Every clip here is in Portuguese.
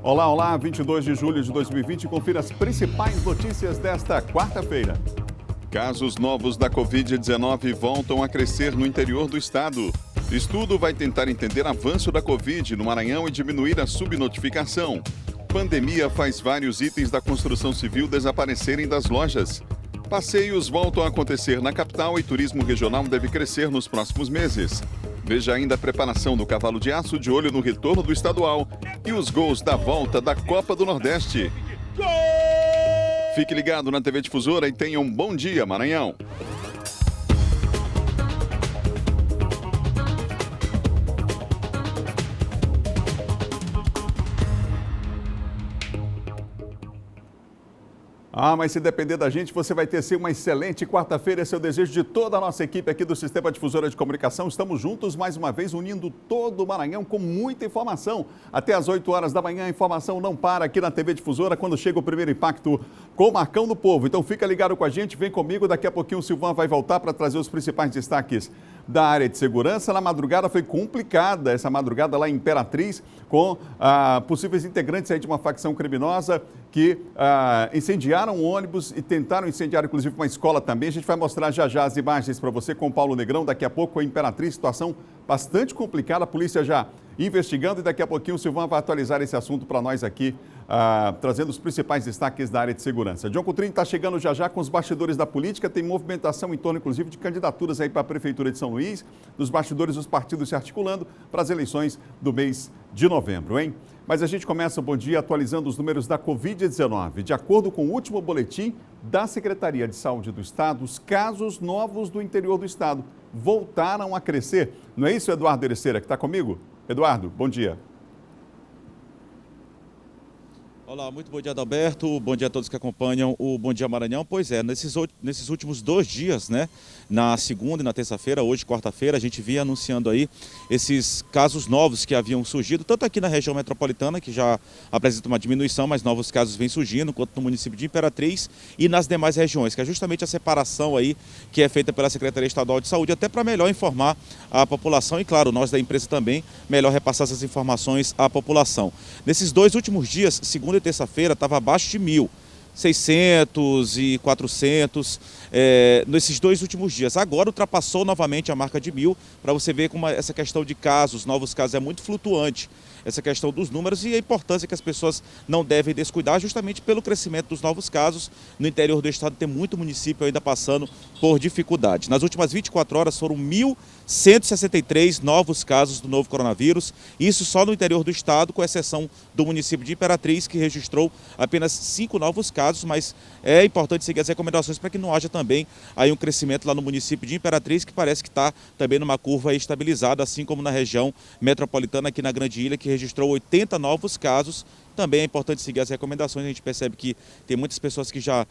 Olá, olá, 22 de julho de 2020, confira as principais notícias desta quarta-feira. Casos novos da Covid-19 voltam a crescer no interior do estado. Estudo vai tentar entender avanço da Covid no Maranhão e diminuir a subnotificação. Pandemia faz vários itens da construção civil desaparecerem das lojas. Passeios voltam a acontecer na capital e turismo regional deve crescer nos próximos meses. Veja ainda a preparação do Cavalo de Aço de olho no retorno do estadual e os gols da volta da Copa do Nordeste. Fique ligado na TV Difusora e tenha um bom dia, Maranhão. Mas se depender da gente, você vai ter sim uma excelente quarta-feira. Esse é o desejo de toda a nossa equipe aqui do Sistema Difusora de Comunicação. Estamos juntos mais uma vez, unindo todo o Maranhão com muita informação. Até às 8 horas da manhã, a informação não para aqui na TV Difusora, quando chega o primeiro impacto com o Marcão do Povo. Então fica ligado com a gente, vem comigo. Daqui a pouquinho o Silvan vai voltar para trazer os principais destaques da área de segurança. Na madrugada foi complicada, essa madrugada lá em Imperatriz, com possíveis integrantes aí de uma facção criminosa que incendiaram um ônibus e tentaram incendiar inclusive uma escola também. A gente vai mostrar já já as imagens para você com o Paulo Negrão. Daqui a pouco a Imperatriz, situação bastante complicada, a polícia já investigando e daqui a pouquinho o Silvan vai atualizar esse assunto para nós aqui, trazendo os principais destaques da área de segurança. John Coutrinho está chegando já já com os bastidores da política, tem movimentação em torno inclusive de candidaturas aí para a Prefeitura de São Luís, dos bastidores dos partidos se articulando para as eleições do mês de novembro, hein? Mas a gente começa o Bom Dia atualizando os números da Covid-19. De acordo com o último boletim da Secretaria de Saúde do Estado, os casos novos do interior do Estado voltaram a crescer. Não é isso, Eduardo Ereceira, que está comigo? Eduardo, bom dia. Olá, muito bom dia, Adalberto. Bom dia a todos que acompanham o Bom Dia Maranhão. Pois é, nesses últimos 2 dias, né, na segunda e na terça-feira, hoje quarta-feira, a gente vinha anunciando aí esses casos novos que haviam surgido, tanto aqui na região metropolitana, que já apresenta uma diminuição, mas novos casos vêm surgindo, quanto no município de Imperatriz e nas demais regiões, que é justamente a separação aí que é feita pela Secretaria Estadual de Saúde, até para melhor informar a população e, claro, nós da empresa também, melhor repassar essas informações à população. Nesses 2 últimos dias, segunda e terça-feira, estava abaixo de 1.000, 600 e 400 nesses 2 últimos dias. Agora ultrapassou novamente a marca de 1.000, para você ver como essa questão de casos, novos casos, é muito flutuante. Essa questão dos números e a importância que as pessoas não devem descuidar, justamente pelo crescimento dos novos casos. No interior do estado tem muito município ainda passando por dificuldade. Nas últimas 24 horas foram 1.163 novos casos do novo coronavírus, isso só no interior do estado, com exceção do município de Imperatriz, que registrou apenas 5 novos casos, mas é importante seguir as recomendações para que não haja também aí um crescimento lá no município de Imperatriz, que parece que está também numa curva estabilizada, assim como na região metropolitana aqui na Grande Ilha, que registrou 80 novos casos. Também é importante seguir as recomendações. A gente percebe que tem muitas pessoas que já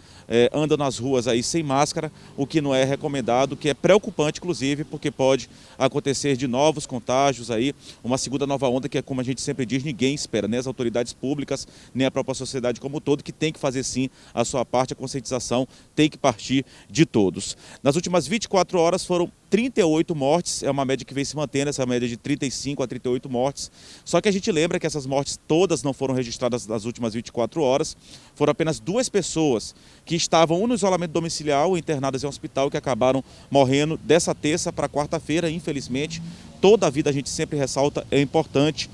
andam nas ruas aí sem máscara, o que não é recomendado, o que é preocupante, inclusive, porque pode acontecer de novos contágios aí, uma segunda nova onda que é, como a gente sempre diz, ninguém espera, nem as autoridades públicas, nem a própria sociedade como um todo, que tem que fazer sim a sua parte, a conscientização tem que partir de todos. Nas últimas 24 horas foram 38 mortes, é uma média que vem se mantendo, essa média de 35 a 38 mortes. Só que a gente lembra que essas mortes todas não foram registradas nas últimas 24 horas. Foram apenas 2 pessoas que estavam no isolamento domiciliar ou internadas em um hospital que acabaram morrendo dessa terça para quarta-feira, infelizmente. Toda a vida, a gente sempre ressalta, é importante.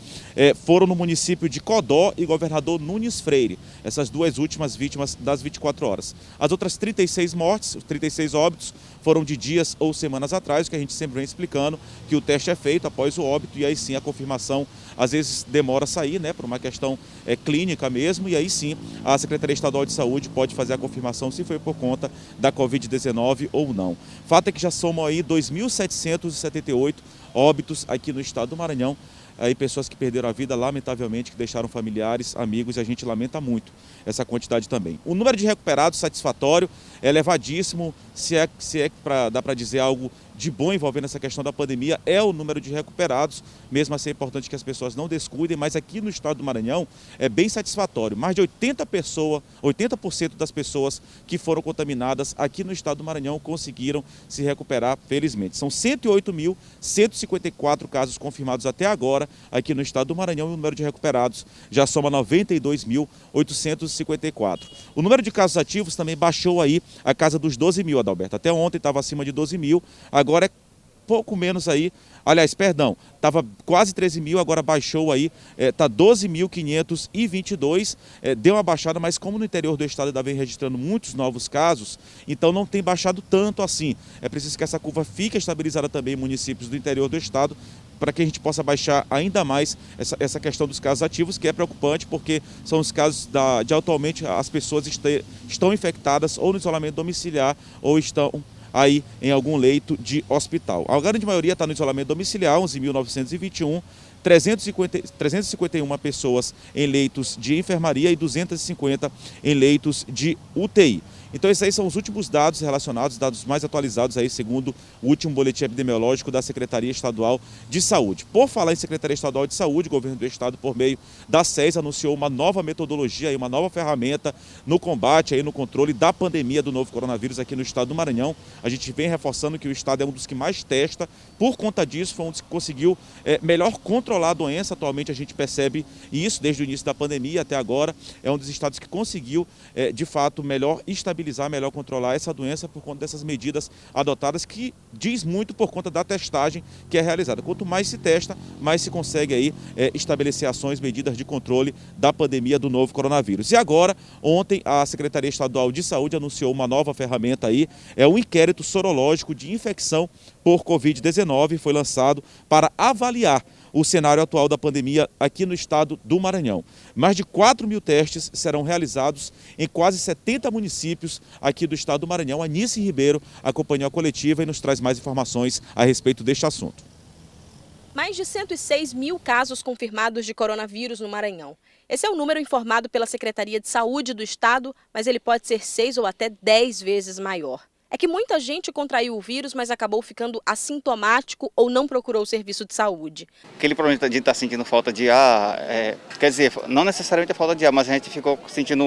Foram no município de Codó e Governador Nunes Freire, essas 2 últimas vítimas das 24 horas. As outras 36 mortes, 36 óbitos, foram de dias ou semanas atrás, que a gente sempre vem explicando que o teste é feito após o óbito e aí sim a confirmação às vezes demora a sair, né, por uma questão clínica mesmo, e aí sim a Secretaria Estadual de Saúde pode fazer a confirmação se foi por conta da Covid-19 ou não. Fato é que já somam aí 2.778 óbitos aqui no estado do Maranhão, aí pessoas que perderam a vida, lamentavelmente, que deixaram familiares, amigos, e a gente lamenta muito essa quantidade também. O número de recuperados satisfatório é elevadíssimo, se é dá para dizer algo de bom envolvendo essa questão da pandemia é o número de recuperados. Mesmo assim é importante que as pessoas não descuidem, mas aqui no estado do Maranhão é bem satisfatório. Mais de 80% das pessoas que foram contaminadas aqui no estado do Maranhão conseguiram se recuperar, felizmente. São 108.154 casos confirmados até agora aqui no estado do Maranhão e o número de recuperados já soma 92.854. O número de casos ativos também baixou aí a casa dos 12 mil, Adalberto. Até ontem estava acima de 12 mil, agora é pouco menos aí, aliás, perdão, estava quase 13 mil, agora baixou aí, está 12.522, deu uma baixada, mas como no interior do estado ainda vem registrando muitos novos casos, então não tem baixado tanto assim. É preciso que essa curva fique estabilizada também em municípios do interior do estado, para que a gente possa baixar ainda mais essa questão dos casos ativos, que é preocupante, porque são os casos de atualmente as pessoas estão infectadas ou no isolamento domiciliar ou estão aí em algum leito de hospital. A grande maioria está no isolamento domiciliar, 11.921, 351 pessoas em leitos de enfermaria e 250 em leitos de UTI. Então esses aí são os últimos dados relacionados, dados mais atualizados aí, segundo o último boletim epidemiológico da Secretaria Estadual de Saúde. Por falar em Secretaria Estadual de Saúde, o governo do estado, por meio da SES, anunciou uma nova metodologia, uma nova ferramenta no combate, aí, no controle da pandemia do novo coronavírus aqui no estado do Maranhão. A gente vem reforçando que o estado é um dos que mais testa, por conta disso foi um dos que conseguiu melhor controlar a doença. Atualmente a gente percebe isso desde o início da pandemia até agora, é um dos estados que conseguiu de fato melhor estabilizar, melhor controlar essa doença por conta dessas medidas adotadas, que diz muito por conta da testagem que é realizada. Quanto mais se testa, mais se consegue aí estabelecer ações, medidas de controle da pandemia do novo coronavírus. E agora, ontem, a Secretaria Estadual de Saúde anunciou uma nova ferramenta aí, é um inquérito sorológico de infecção por Covid-19, foi lançado para avaliar o cenário atual da pandemia aqui no estado do Maranhão. Mais de 4 mil testes serão realizados em quase 70 municípios aqui do estado do Maranhão. A Nice Ribeiro acompanhou a coletiva e nos traz mais informações a respeito deste assunto. Mais de 106 mil casos confirmados de coronavírus no Maranhão. Esse é o número informado pela Secretaria de Saúde do estado, mas ele pode ser 6 ou até 10 vezes maior. É que muita gente contraiu o vírus, mas acabou ficando assintomático ou não procurou o serviço de saúde. Aquele problema de estar sentindo falta de ar, quer dizer, não necessariamente a falta de ar, mas a gente ficou sentindo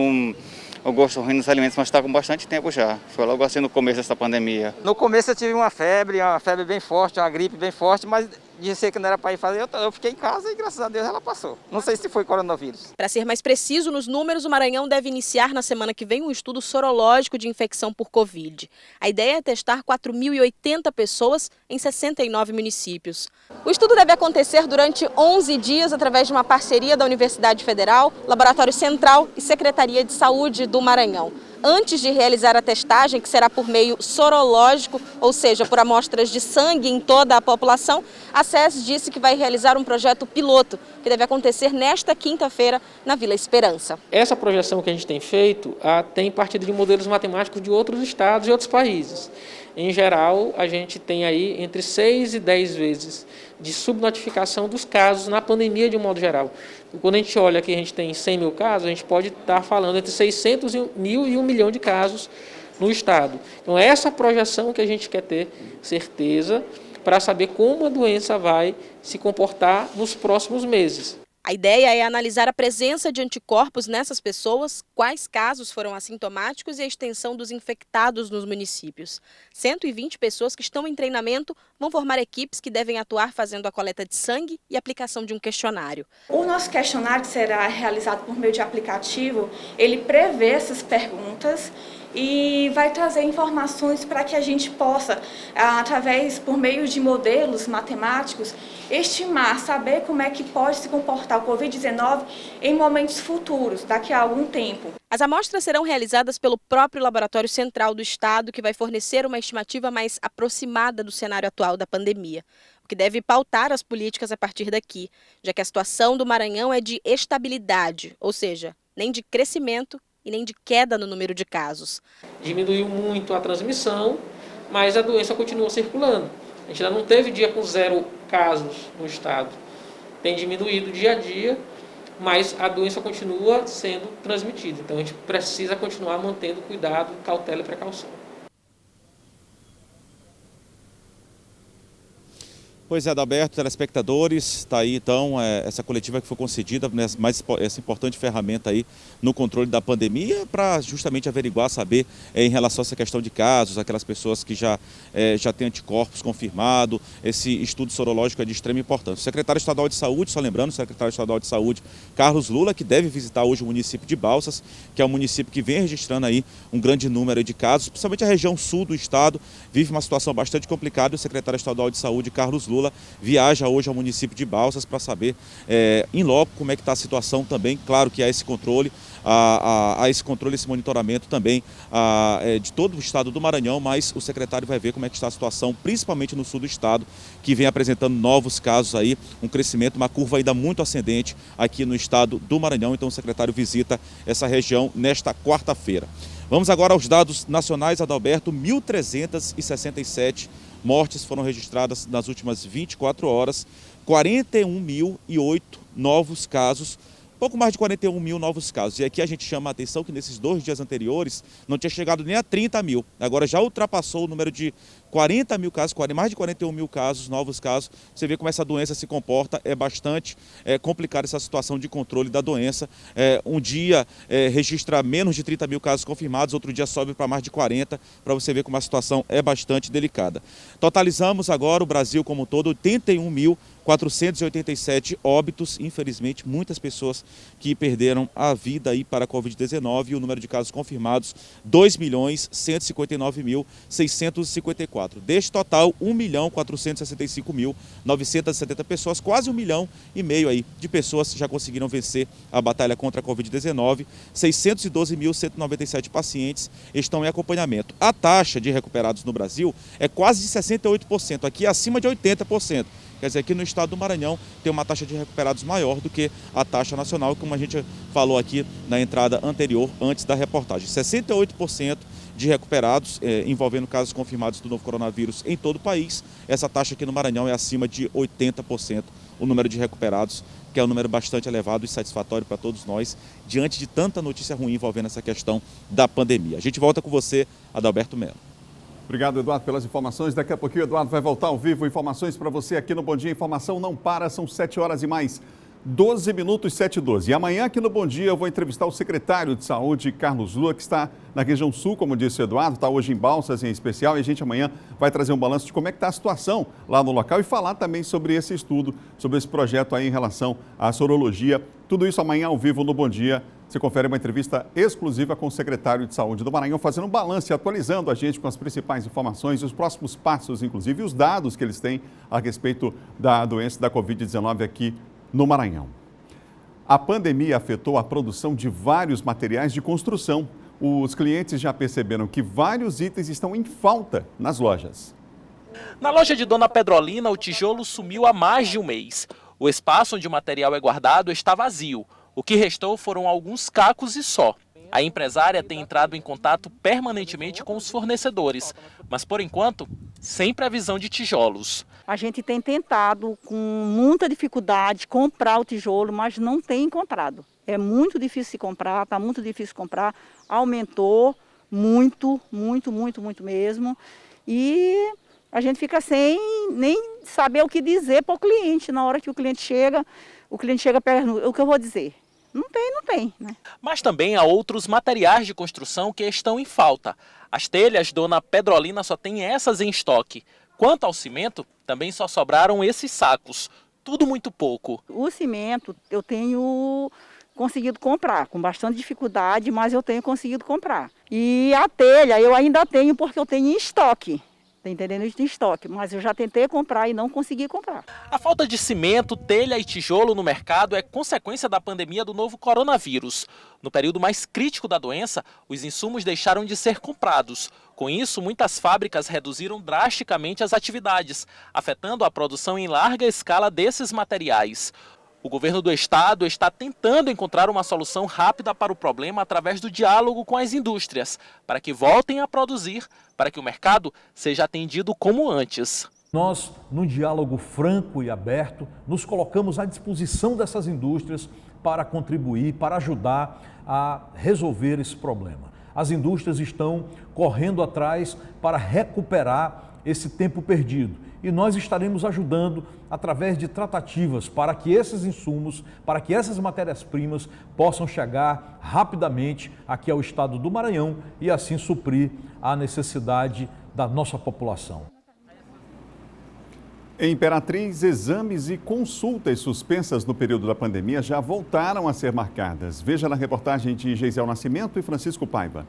o gosto ruim nos alimentos, mas está com bastante tempo já. Foi logo assim no começo dessa pandemia. No começo eu tive uma febre bem forte, uma gripe bem forte, mas disse que não era para ir fazer, eu fiquei em casa e graças a Deus ela passou. Não sei se foi coronavírus. Para ser mais preciso nos números, o Maranhão deve iniciar na semana que vem um estudo sorológico de infecção por Covid. A ideia é testar 4.080 pessoas em 69 municípios. O estudo deve acontecer durante 11 dias através de uma parceria da Universidade Federal, Laboratório Central e Secretaria de Saúde do Maranhão. Antes de realizar a testagem, que será por meio sorológico, ou seja, por amostras de sangue em toda a população, a SES disse que vai realizar um projeto piloto, que deve acontecer nesta quinta-feira na Vila Esperança. Essa projeção que a gente tem feito tem partido de modelos matemáticos de outros estados e outros países. Em geral, a gente tem aí entre 6 e 10 vezes de subnotificação dos casos na pandemia de um modo geral. Quando a gente olha que a gente tem 100 mil casos, a gente pode estar falando entre 600 mil e 1 milhão de casos no estado. Então, essa projeção que a gente quer ter certeza para saber como a doença vai se comportar nos próximos meses. A ideia é analisar a presença de anticorpos nessas pessoas, quais casos foram assintomáticos e a extensão dos infectados nos municípios. 120 pessoas que estão em treinamento vão formar equipes que devem atuar fazendo a coleta de sangue e aplicação de um questionário. O nosso questionário, que será realizado por meio de aplicativo, ele prevê essas perguntas e vai trazer informações para que a gente possa, por meio de modelos matemáticos, estimar, saber como é que pode se comportar o Covid-19 em momentos futuros, daqui a algum tempo. As amostras serão realizadas pelo próprio Laboratório Central do Estado, que vai fornecer uma estimativa mais aproximada do cenário atual da pandemia, o que deve pautar as políticas a partir daqui, já que a situação do Maranhão é de estabilidade, ou seja, nem de crescimento e nem de queda no número de casos. Diminuiu muito a transmissão, mas a doença continua circulando. A gente ainda não teve dia com 0 casos no estado. Tem diminuído dia a dia, mas a doença continua sendo transmitida. Então a gente precisa continuar mantendo cuidado, cautela e precaução. Pois é, Adalberto, telespectadores, está aí então essa coletiva que foi concedida, essa importante ferramenta aí no controle da pandemia, para justamente averiguar, saber em relação a essa questão de casos, aquelas pessoas que já têm anticorpos confirmados, esse estudo sorológico é de extrema importância. O secretário estadual de saúde, só lembrando, o secretário estadual de saúde, Carlos Lula, que deve visitar hoje o município de Balsas, que é um município que vem registrando aí um grande número de casos, principalmente a região sul do estado, vive uma situação bastante complicada. O secretário estadual de saúde, Carlos Lula, viaja hoje ao município de Balsas para saber em loco como é que está a situação também. Claro que há esse controle, esse monitoramento também de todo o estado do Maranhão, mas o secretário vai ver como é que está a situação, principalmente no sul do estado, que vem apresentando novos casos aí, um crescimento, uma curva ainda muito ascendente aqui no estado do Maranhão. Então o secretário visita essa região nesta quarta-feira. Vamos agora aos dados nacionais, Adalberto. 1.367 mortes foram registradas nas últimas 24 horas, 41.008 novos casos, pouco mais de 41 mil novos casos. E aqui a gente chama a atenção que nesses 2 dias anteriores não tinha chegado nem a 30 mil. Agora já ultrapassou o número de 40 mil casos, mais de 41 mil casos, novos casos. Você vê como essa doença se comporta, é bastante complicada essa situação de controle da doença. Um dia registra menos de 30 mil casos confirmados, outro dia sobe para mais de 40, para você ver como a situação é bastante delicada. Totalizamos agora o Brasil como um todo 81.487 óbitos, infelizmente, muitas pessoas que perderam a vida aí para a Covid-19, e o número de casos confirmados, 2.159.654. Deste total, 1.465.970 pessoas, quase 1,5 milhão aí de pessoas já conseguiram vencer a batalha contra a Covid-19. 612.197 pacientes estão em acompanhamento. A taxa de recuperados no Brasil é quase de 68%, aqui é acima de 80%. Quer dizer, aqui no estado do Maranhão tem uma taxa de recuperados maior do que a taxa nacional, como a gente falou aqui na entrada anterior, antes da reportagem. 68% de recuperados, envolvendo casos confirmados do novo coronavírus em todo o país. Essa taxa aqui no Maranhão é acima de 80%, o número de recuperados, que é um número bastante elevado e satisfatório para todos nós, diante de tanta notícia ruim envolvendo essa questão da pandemia. A gente volta com você, Adalberto Melo. Obrigado, Eduardo, pelas informações. Daqui a pouquinho o Eduardo vai voltar ao vivo. Informações para você aqui no Bom Dia. Informação não para, são 7 horas e mais 12 minutos, 7h12. E amanhã aqui no Bom Dia eu vou entrevistar o secretário de Saúde, Carlos Lula, que está na região sul, como disse o Eduardo, está hoje em Balsas em especial, e a gente amanhã vai trazer um balanço de como é que está a situação lá no local e falar também sobre esse estudo, sobre esse projeto aí em relação à sorologia. Tudo isso amanhã ao vivo no Bom Dia. Você confere uma entrevista exclusiva com o secretário de Saúde do Maranhão, fazendo um balanço e atualizando a gente com as principais informações, os próximos passos, inclusive, e os dados que eles têm a respeito da doença da Covid-19 aqui no Maranhão. A pandemia afetou a produção de vários materiais de construção. Os clientes já perceberam que vários itens estão em falta nas lojas. Na loja de Dona Pedrolina, o tijolo sumiu há mais de um mês. O espaço onde o material é guardado está vazio. O que restou foram alguns cacos e só. A empresária tem entrado em contato permanentemente com os fornecedores, mas por enquanto, sem previsão de tijolos. A gente tem tentado com muita dificuldade comprar o tijolo, mas não tem encontrado. É muito difícil de comprar, está muito difícil de comprar, aumentou muito mesmo. E a gente fica sem nem saber o que dizer para o cliente. Na hora que o cliente chega pergunta, o que eu vou dizer? Não tem, né? Mas também há outros materiais de construção que estão em falta. As telhas Dona Pedrolina só tem essas em estoque. Quanto ao cimento, também só sobraram esses sacos. Tudo muito pouco. O cimento eu tenho conseguido comprar, com bastante dificuldade, mas eu tenho conseguido comprar. E a telha eu ainda tenho porque eu tenho em estoque. Tá entendendo? Em estoque, mas eu já tentei comprar e não consegui comprar. A falta de cimento, telha e tijolo no mercado é consequência da pandemia do novo coronavírus. No período mais crítico da doença, os insumos deixaram de ser comprados. Com isso, muitas fábricas reduziram drasticamente as atividades, afetando a produção em larga escala desses materiais. O governo do estado está tentando encontrar uma solução rápida para o problema através do diálogo com as indústrias, para que voltem a produzir, para que o mercado seja atendido como antes. Nós, num diálogo franco e aberto, nos colocamos à disposição dessas indústrias para contribuir, para ajudar a resolver esse problema. As indústrias estão correndo atrás para recuperar esse tempo perdido. E nós estaremos ajudando através de tratativas para que esses insumos, para que essas matérias-primas possam chegar rapidamente aqui ao estado do Maranhão e assim suprir a necessidade da nossa população. Em Imperatriz, exames e consultas suspensas no período da pandemia já voltaram a ser marcadas. Veja na reportagem de Geisel Nascimento e Francisco Paiva.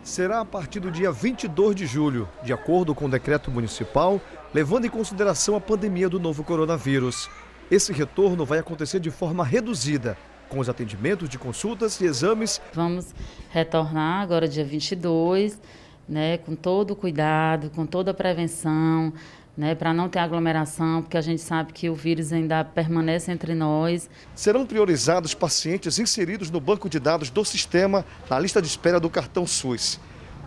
Será a partir do dia 22 de julho, de acordo com o decreto municipal, levando em consideração a pandemia do novo coronavírus. Esse retorno vai acontecer de forma reduzida, com os atendimentos de consultas e exames. Vamos retornar agora dia 22, com todo o cuidado, com toda a prevenção, para não ter aglomeração, porque a gente sabe que o vírus ainda permanece entre nós. Serão priorizados pacientes inseridos no banco de dados do sistema na lista de espera do cartão SUS.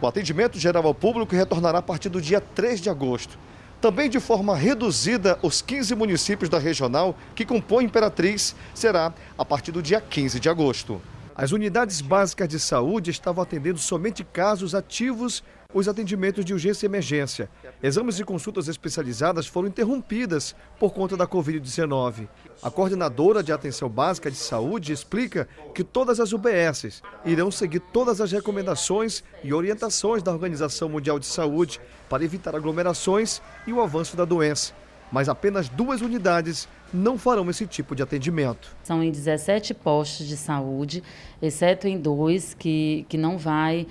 O atendimento geral ao público retornará a partir do dia 3 de agosto. Também de forma reduzida, os 15 municípios da regional que compõem Imperatriz será a partir do dia 15 de agosto. As unidades básicas de saúde estavam atendendo somente casos ativos, os atendimentos de urgência e emergência. Exames e consultas especializadas foram interrompidas por conta da Covid-19. A coordenadora de atenção básica de saúde explica que todas as UBSs irão seguir todas as recomendações e orientações da Organização Mundial de Saúde para evitar aglomerações e o avanço da doença. Mas apenas 2 unidades não farão esse tipo de atendimento. São em 17 postos de saúde, exceto em 2 que não vai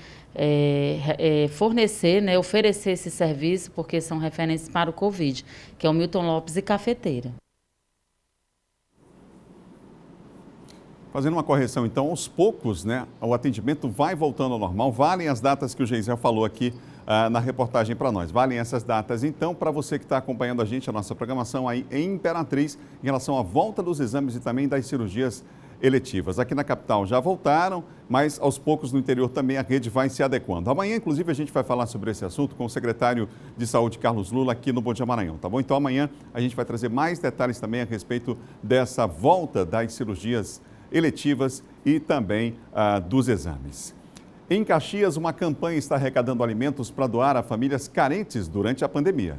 fornecer, oferecer esse serviço, porque são referentes para o Covid, que é o Milton Lopes e Cafeteira. Fazendo uma correção, então, aos poucos, o atendimento vai voltando ao normal. Valem as datas que o Geisel falou aqui na reportagem para nós. Valem essas datas, então, para você que está acompanhando a gente, a nossa programação aí em Imperatriz, em relação à volta dos exames e também das cirurgias eletivas. Aqui na capital já voltaram, mas aos poucos no interior também a rede vai se adequando. Amanhã, inclusive, a gente vai falar sobre esse assunto com o secretário de Saúde, Carlos Lula, aqui no Bom Dia Maranhão, tá bom? Então, amanhã a gente vai trazer mais detalhes também a respeito dessa volta das cirurgias eletivas e também dos exames. Em Caxias, uma campanha está arrecadando alimentos para doar a famílias carentes durante a pandemia.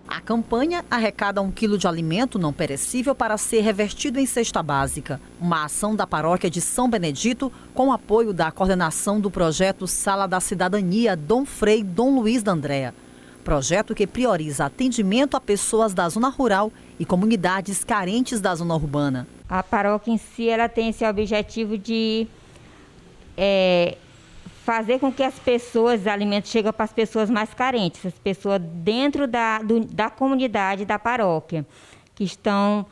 A campanha arrecada 1 quilo de alimento não perecível para ser revertido em cesta básica. Uma ação da paróquia de São Benedito com o apoio da coordenação do projeto Sala da Cidadania Dom Frei Dom Luiz da Andréa. Projeto que prioriza atendimento a pessoas da zona rural e comunidades carentes da zona urbana. A paróquia em si ela tem esse objetivo de fazer com que os alimentos cheguem para as pessoas mais carentes, as pessoas dentro da comunidade da paróquia, que estão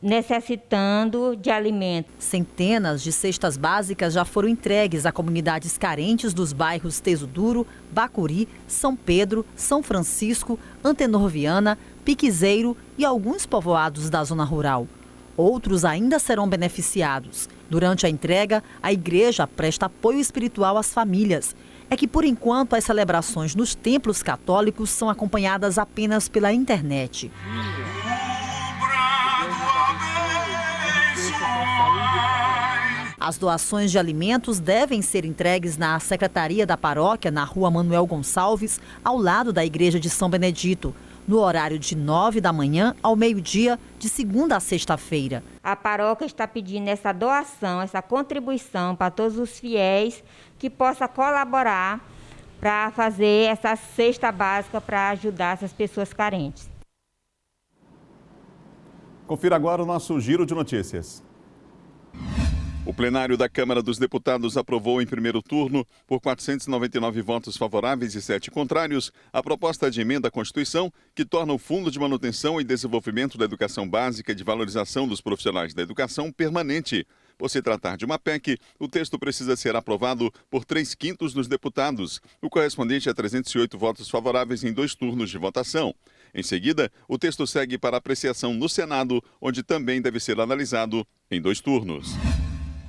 necessitando de alimentos. Centenas de cestas básicas já foram entregues a comunidades carentes dos bairros Teso Duro, Bacuri, São Pedro, São Francisco, Antenor Viana, Piquezeiro e alguns povoados da zona rural. Outros ainda serão beneficiados. Durante a entrega, a igreja presta apoio espiritual às famílias. É que, por enquanto, as celebrações nos templos católicos são acompanhadas apenas pela internet. As doações de alimentos devem ser entregues na Secretaria da Paróquia, na Rua Manuel Gonçalves, ao lado da Igreja de São Benedito, no horário de 9 da manhã ao meio-dia, de segunda a sexta-feira. A paróquia está pedindo essa doação, essa contribuição para todos os fiéis que possam colaborar para fazer essa cesta básica para ajudar essas pessoas carentes. Confira agora o nosso giro de notícias. O plenário da Câmara dos Deputados aprovou em primeiro turno, por 499 votos favoráveis e 7 contrários, a proposta de emenda à Constituição que torna o Fundo de Manutenção e Desenvolvimento da Educação Básica e de Valorização dos Profissionais da Educação permanente. Por se tratar de uma PEC, o texto precisa ser aprovado por 3/5 dos deputados, o correspondente a 308 votos favoráveis em 2 turnos de votação. Em seguida, o texto segue para apreciação no Senado, onde também deve ser analisado em 2 turnos.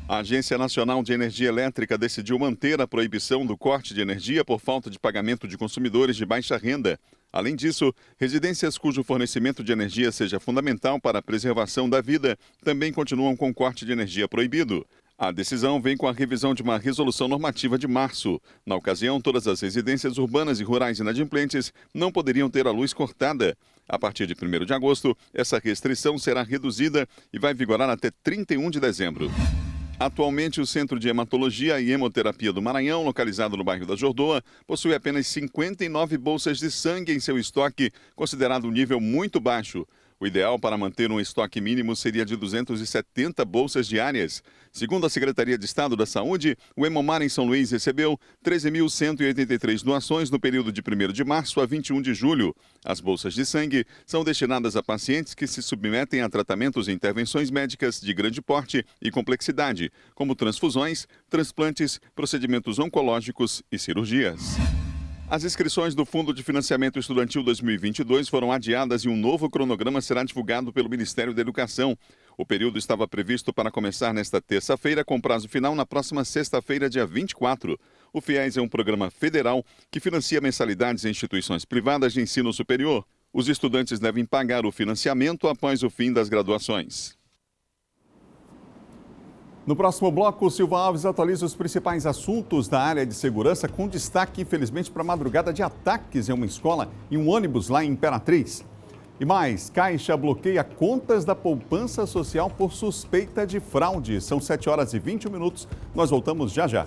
A Agência Nacional de Energia Elétrica decidiu manter a proibição do corte de energia por falta de pagamento de consumidores de baixa renda. Além disso, residências cujo fornecimento de energia seja fundamental para a preservação da vida também continuam com corte de energia proibido. A decisão vem com a revisão de uma resolução normativa de março. Na ocasião, todas as residências urbanas e rurais inadimplentes não poderiam ter a luz cortada. A partir de 1º de agosto, essa restrição será reduzida e vai vigorar até 31 de dezembro. Atualmente, o Centro de Hematologia e Hemoterapia do Maranhão, localizado no bairro da Jordoa, possui apenas 59 bolsas de sangue em seu estoque, considerado um nível muito baixo. O ideal para manter um estoque mínimo seria de 270 bolsas diárias. Segundo a Secretaria de Estado da Saúde, o Hemomar em São Luís recebeu 13.183 doações no período de 1º de março a 21 de julho. As bolsas de sangue são destinadas a pacientes que se submetem a tratamentos e intervenções médicas de grande porte e complexidade, como transfusões, transplantes, procedimentos oncológicos e cirurgias. As inscrições do Fundo de Financiamento Estudantil 2022 foram adiadas e um novo cronograma será divulgado pelo Ministério da Educação. O período estava previsto para começar nesta terça-feira, com prazo final na próxima sexta-feira, dia 24. O FIES é um programa federal que financia mensalidades em instituições privadas de ensino superior. Os estudantes devem pagar o financiamento após o fim das graduações. No próximo bloco, o Silva Alves atualiza os principais assuntos da área de segurança, com destaque, infelizmente, para a madrugada de ataques em uma escola e um ônibus lá em Imperatriz. E mais, Caixa bloqueia contas da poupança social por suspeita de fraude. São 7h21. Nós voltamos já já.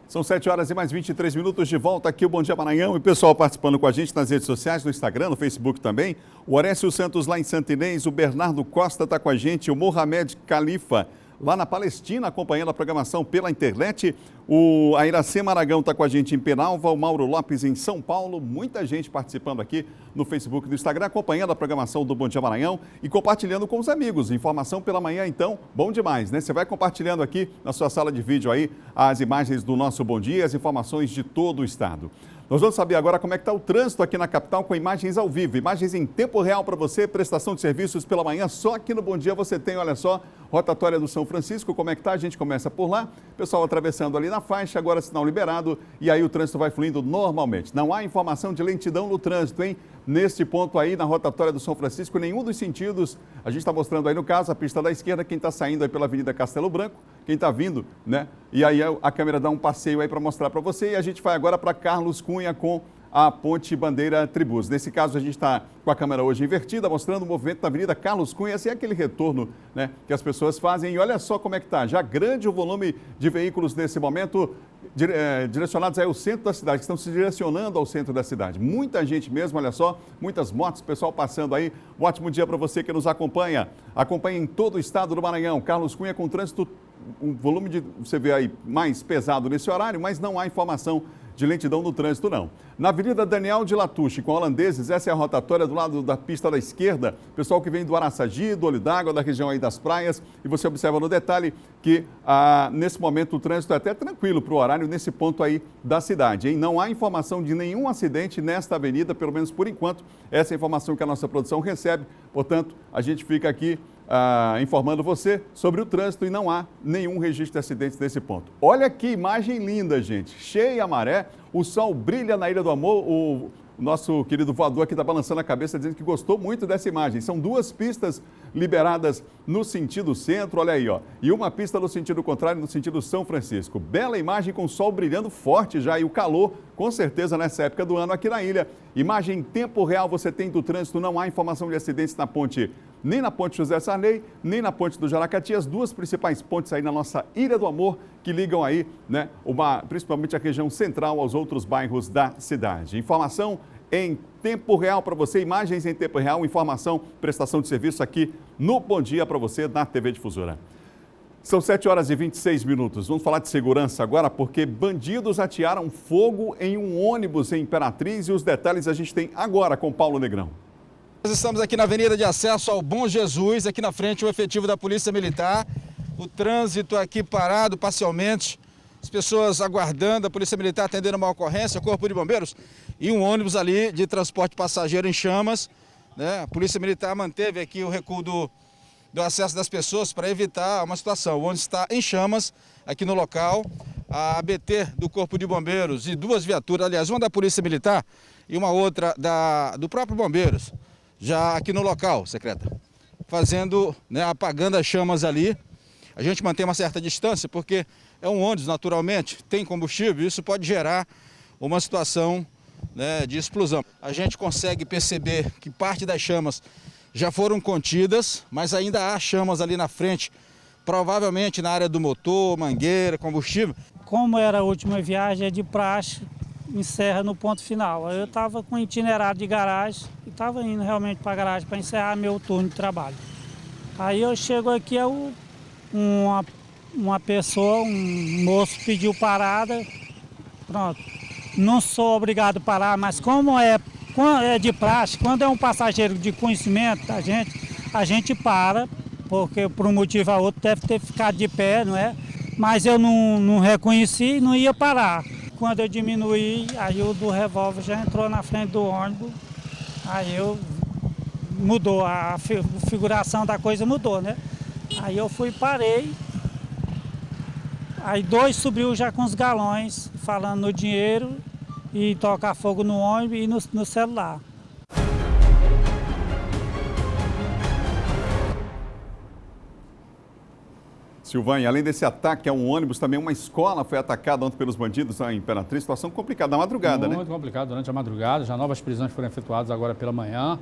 São 7h23 de volta aqui o Bom Dia Maranhão e o pessoal participando com a gente nas redes sociais, no Instagram, no Facebook também. O Horécio Santos lá em Santo Inês, o Bernardo Costa está com a gente, o Mohamed Khalifa lá na Palestina acompanhando a programação pela internet. O Airacema Aragão está com a gente em Penalva, o Mauro Lopes em São Paulo, muita gente participando aqui no Facebook e no Instagram, acompanhando a programação do Bom Dia Maranhão e compartilhando com os amigos. Informação pela manhã, então, bom demais, né? Você vai compartilhando aqui na sua sala de vídeo aí as imagens do nosso Bom Dia, as informações de todo o estado. Nós vamos saber agora como é que está o trânsito aqui na capital com imagens ao vivo, imagens em tempo real para você, prestação de serviços pela manhã. Só aqui no Bom Dia você tem, olha só, rotatória do São Francisco, como é que tá? A gente começa por lá, pessoal atravessando ali na faixa, agora sinal liberado e aí o trânsito vai fluindo normalmente. Não há informação de lentidão no trânsito, hein? Neste ponto aí, na rotatória do São Francisco, nenhum dos sentidos. A gente está mostrando aí no caso, a pista da esquerda, quem está saindo aí pela Avenida Castelo Branco, quem está vindo, né? E aí a câmera dá um passeio aí para mostrar para você e a gente vai agora para Carlos Cunha com a Ponte Bandeira Tribus. Nesse caso, a gente está com a câmera hoje invertida, mostrando o movimento da Avenida Carlos Cunha, assim é aquele retorno, né, que as pessoas fazem. E olha só como é que está, já grande o volume de veículos nesse momento, direcionados aí ao centro da cidade, que estão se direcionando ao centro da cidade. Muita gente mesmo, olha só, muitas motos, pessoal passando aí. Um ótimo dia para você que nos acompanha. Acompanha em todo o estado do Maranhão. Carlos Cunha com trânsito, um volume de, você vê aí, mais pesado nesse horário, mas não há informação de lentidão no trânsito, não. Na Avenida Daniel de Latouche, com holandeses, essa é a rotatória do lado da pista da esquerda, pessoal que vem do Araçagi, do Olho d'Água, da região aí das praias, e você observa no detalhe que nesse momento o trânsito é até tranquilo para o horário nesse ponto aí da cidade, hein? Não há informação de nenhum acidente nesta avenida, pelo menos por enquanto, essa é a informação que a nossa produção recebe, portanto, a gente fica aqui informando você sobre o trânsito e não há nenhum registro de acidentes nesse ponto. Olha que imagem linda, gente. Cheia a maré, o sol brilha na Ilha do Amor. O nosso querido voador aqui está balançando a cabeça, dizendo que gostou muito dessa imagem. São duas pistas liberadas no sentido centro, olha aí, ó. E uma pista no sentido contrário, no sentido São Francisco. Bela imagem com o sol brilhando forte já e o calor, com certeza, nessa época do ano aqui na ilha. Imagem em tempo real você tem do trânsito, não há informação de acidentes na ponte, nem na ponte José Sarney, nem na ponte do Jaracati, as duas principais pontes aí na nossa Ilha do Amor, que ligam aí, né, principalmente a região central aos outros bairros da cidade. Informação em tempo real para você, imagens em tempo real, informação, prestação de serviço aqui no Bom Dia para você na TV Difusora. São 7h26. Vamos falar de segurança agora, porque bandidos atearam fogo em um ônibus em Imperatriz e os detalhes a gente tem agora com Paulo Negrão. Nós estamos aqui na avenida de acesso ao Bom Jesus, aqui na frente o efetivo da Polícia Militar, o trânsito aqui parado parcialmente, as pessoas aguardando, a Polícia Militar atendendo uma ocorrência, o Corpo de Bombeiros e um ônibus ali de transporte passageiro em chamas, né? A Polícia Militar manteve aqui o recuo do acesso das pessoas para evitar uma situação. O ônibus está em chamas aqui no local, a ABT do Corpo de Bombeiros e 2 viaturas, aliás, uma da Polícia Militar e uma outra do próprio Bombeiros, já aqui no local, secreta, fazendo, né, apagando as chamas ali. A gente mantém uma certa distância porque é um ônibus, naturalmente, tem combustível, isso pode gerar uma situação, né, de explosão. A gente consegue perceber que parte das chamas já foram contidas, mas ainda há chamas ali na frente, provavelmente na área do motor, mangueira, combustível. Como era a última viagem, é de praxe, encerra no ponto final. Eu estava com itinerário de garagem e estava indo realmente para a garagem para encerrar meu turno de trabalho. Aí eu chego aqui, uma pessoa, um moço pediu parada, pronto. Não sou obrigado a parar, mas como é de praxe, quando é um passageiro de conhecimento da gente, a gente para, porque por um motivo ou outro deve ter ficado de pé, não é? Mas eu não reconheci e não ia parar. Quando eu diminuí, aí o do revólver já entrou na frente do ônibus, aí mudou, a configuração da coisa mudou, né? Aí eu fui e parei, aí 2 subiu já com os galões, falando no dinheiro e tocar fogo no ônibus e no celular. Silvânia, além desse ataque a um ônibus, também uma escola foi atacada ontem pelos bandidos lá em Imperatriz. Situação complicada na madrugada, né? Muito complicado durante a madrugada. Já novas prisões foram efetuadas agora pela manhã.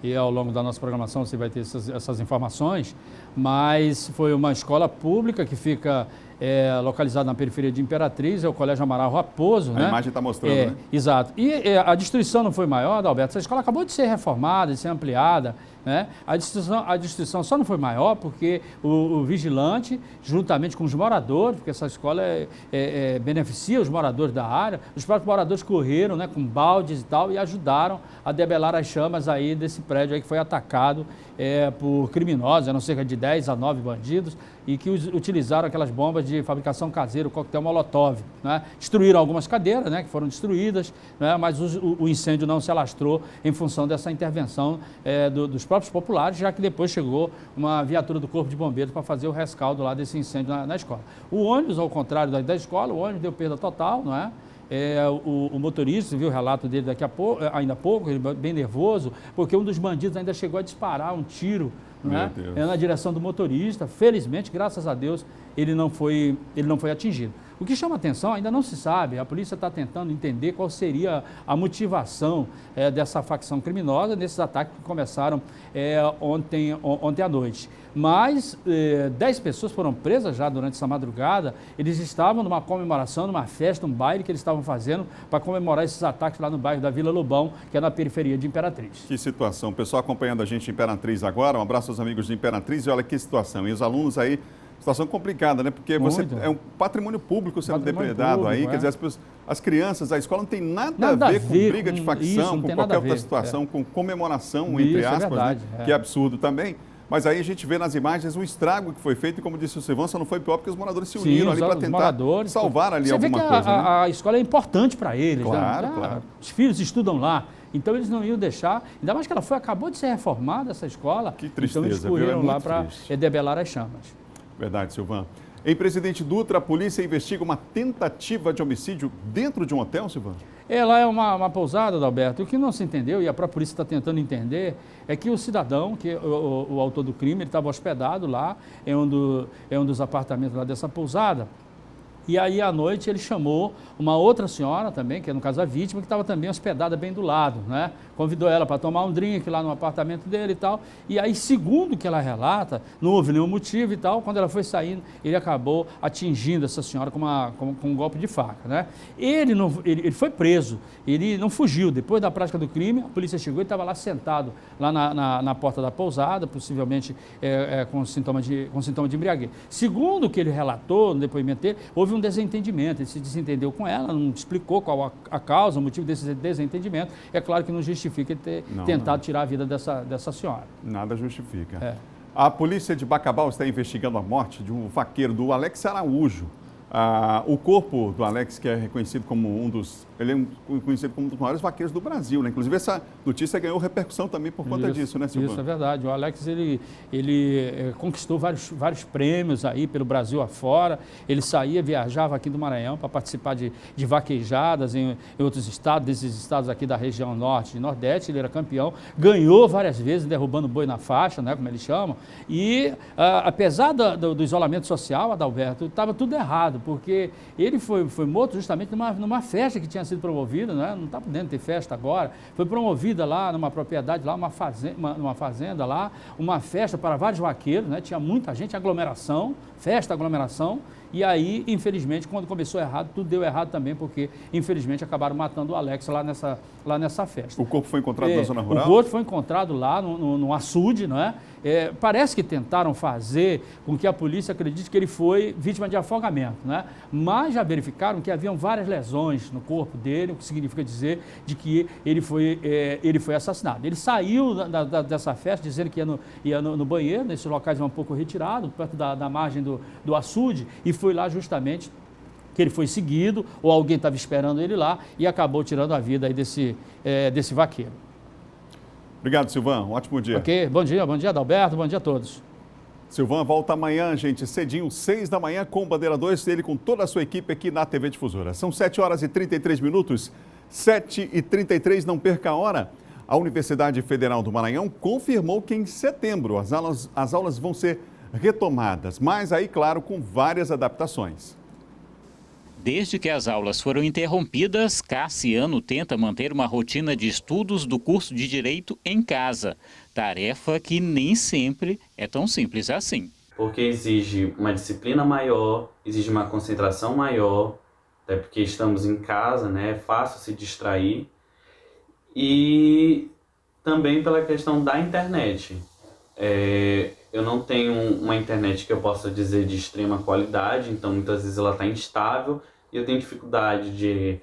E ao longo da nossa programação você vai ter essas informações. Mas foi uma escola pública que fica localizada na periferia de Imperatriz, é o Colégio Amaral Raposo, né? A imagem está mostrando, né? Exato. E a destruição não foi maior, Adalberto. Essa escola acabou de ser reformada, de ser ampliada, né? A destruição só não foi maior porque o vigilante, juntamente com os moradores, porque essa escola beneficia os moradores da área, os próprios moradores correram, né, com baldes e tal e ajudaram a debelar as chamas aí desse prédio aí que foi atacado por criminosos, eram cerca de 10 a 9 bandidos e que utilizaram aquelas bombas de fabricação caseira, o coquetel Molotov, né? Destruíram algumas cadeiras, né, que foram destruídas, né, mas o incêndio não se alastrou em função dessa intervenção dos próprios populares, já que depois chegou uma viatura do Corpo de Bombeiros para fazer o rescaldo lá desse incêndio na escola. O ônibus, ao contrário da escola, o ônibus deu perda total, não é? O motorista, você viu o relato dele ainda há pouco, ele bem nervoso, porque um dos bandidos ainda chegou a disparar um tiro, né, na direção do motorista. Felizmente, graças a Deus, ele não foi atingido. O que chama atenção, ainda não se sabe, a polícia está tentando entender qual seria a motivação dessa facção criminosa nesses ataques que começaram ontem à noite. Mas 10 pessoas foram presas já durante essa madrugada. Eles estavam numa comemoração, numa festa, um baile que eles estavam fazendo para comemorar esses ataques lá no bairro da Vila Lobão, que é na periferia de Imperatriz. Que situação. O pessoal acompanhando a gente em Imperatriz agora, um abraço aos amigos de Imperatriz e olha que situação. E os alunos aí, situação complicada, né? Porque é um patrimônio público sendo depredado aí, quer dizer, as crianças, a escola não tem nada a ver com briga de facção, com qualquer outra situação, com comemoração, entre aspas, verdade, né? Que é absurdo também. Mas aí a gente vê nas imagens o estrago que foi feito e, como disse o Silvão, só não foi pior porque os moradores se uniram ali para tentar salvar ali alguma coisa. Você vê que a escola é importante para eles. Claro, né? Claro. Os filhos estudam lá, então eles não iam deixar, ainda mais que ela acabou de ser reformada, essa escola. Que tristeza, então eles correram lá para debelar as chamas. Verdade, Silvão. Em Presidente Dutra, a polícia investiga uma tentativa de homicídio dentro de um hotel, Silvão? Ela é uma pousada, Adalberto. O que não se entendeu, e a própria polícia está tentando entender, é que o cidadão, que o autor do crime, ele estava hospedado lá em um dos apartamentos lá dessa pousada. E aí, à noite, ele chamou uma outra senhora também, que é no caso a vítima, que estava também hospedada bem do lado, né? Convidou ela para tomar um drink lá no apartamento dele e tal. E aí, segundo o que ela relata, não houve nenhum motivo e tal. Quando ela foi saindo, ele acabou atingindo essa senhora com um golpe de faca, né? Ele foi preso, ele não fugiu. Depois da prática do crime, a polícia chegou e estava lá sentado, lá na porta da pousada, possivelmente com sintoma de embriaguez. Segundo o que ele relatou no depoimento dele, houve um desentendimento, ele se desentendeu com ela, não explicou qual a causa, o motivo desse desentendimento. É claro que não justifica ele ter tentado tirar a vida dessa senhora. Nada justifica. A polícia de Bacabal está investigando a morte de um vaqueiro, do Alex Araújo. O corpo do Alex, que é reconhecido como ele é conhecido como um dos maiores vaqueiros do Brasil, né? Inclusive essa notícia ganhou repercussão também por conta disso, né, Silvano? Isso é verdade. O Alex, ele conquistou vários prêmios aí pelo Brasil afora. Ele viajava aqui do Maranhão para participar de vaquejadas em outros estados, desses estados aqui da região norte e nordeste. Ele era campeão, ganhou várias vezes, derrubando boi na faixa, né, como eles chamam. E apesar do isolamento social, Adalberto, estava tudo errado, porque ele foi morto justamente numa festa que tinha sido promovida, né? Não está podendo ter festa agora, foi promovida lá numa propriedade, lá numa fazenda lá, uma festa para vários vaqueiros, né? Tinha muita gente, aglomeração, e aí, infelizmente, quando começou errado, tudo deu errado também, porque, infelizmente, acabaram matando o Alex lá nessa festa. O corpo foi encontrado na zona rural? O corpo foi encontrado lá no açude, não é? Parece que tentaram fazer com que a polícia acredite que ele foi vítima de afogamento, né? Mas já verificaram que haviam várias lesões no corpo dele, o que significa dizer de que ele foi assassinado. Ele saiu dessa festa dizendo que ia no banheiro, nesses locais um pouco retirado, perto da margem do açude, e foi lá justamente que ele foi seguido, ou alguém estava esperando ele lá, e acabou tirando a vida aí desse vaqueiro. Obrigado, Silvano. Um ótimo dia. Ok, bom dia, Adalberto, bom dia a todos. Silvano volta amanhã, gente, cedinho, 6 da manhã, com o Bandeira 2, ele com toda a sua equipe aqui na TV Difusora. São 7 horas e 33 minutos, 7h33, não perca a hora. A Universidade Federal do Maranhão confirmou que em setembro as aulas vão ser retomadas, mas aí, claro, com várias adaptações. Desde que as aulas foram interrompidas, Cassiano tenta manter uma rotina de estudos do curso de Direito em casa. Tarefa que nem sempre é tão simples assim. Porque exige uma disciplina maior, exige uma concentração maior, até porque estamos em casa, né? É fácil se distrair. E também pela questão da internet. Eu não tenho uma internet que eu possa dizer de extrema qualidade, então muitas vezes ela está instável e eu tenho dificuldade de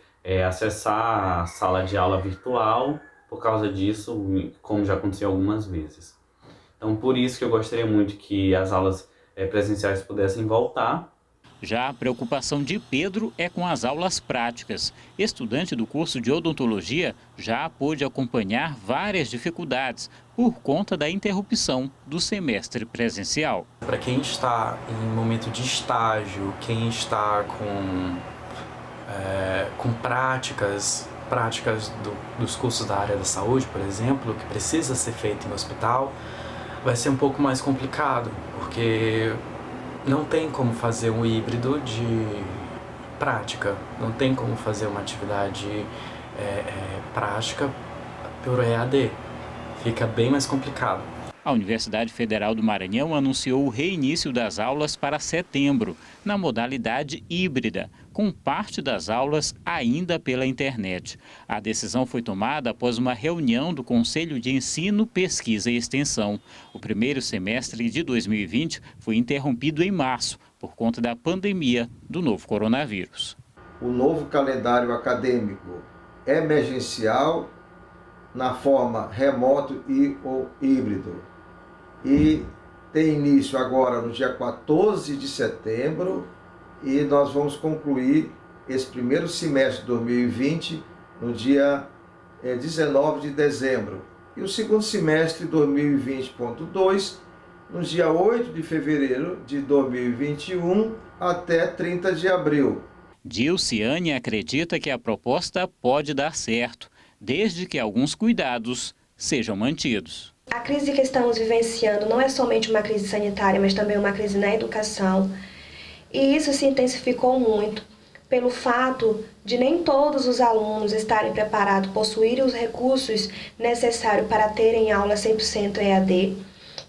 acessar a sala de aula virtual por causa disso, como já aconteceu algumas vezes. Então por isso que eu gostaria muito que as aulas presenciais pudessem voltar. Já a preocupação de Pedro é com as aulas práticas. Estudante do curso de odontologia, já pôde acompanhar várias dificuldades por conta da interrupção do semestre presencial. Para quem está em momento de estágio, quem está com práticas dos cursos da área da saúde, por exemplo, que precisa ser feito em hospital, vai ser um pouco mais complicado, porque não tem como fazer um híbrido de prática, não tem como fazer uma atividade prática por EAD, fica bem mais complicado. A Universidade Federal do Maranhão anunciou o reinício das aulas para setembro, na modalidade híbrida, com parte das aulas ainda pela internet. A decisão foi tomada após uma reunião do Conselho de Ensino, Pesquisa e Extensão. O primeiro semestre de 2020 foi interrompido em março, por conta da pandemia do novo coronavírus. O novo calendário acadêmico emergencial na forma remoto ou híbrido. E tem início agora no dia 14 de setembro e nós vamos concluir esse primeiro semestre de 2020 no dia 19 de dezembro. E o segundo semestre 2020.2 no dia 8 de fevereiro de 2021 até 30 de abril. Dilciane acredita que a proposta pode dar certo, desde que alguns cuidados sejam mantidos. A crise que estamos vivenciando não é somente uma crise sanitária, mas também uma crise na educação. E isso se intensificou muito pelo fato de nem todos os alunos estarem preparados, possuírem os recursos necessários para terem aula 100% EAD.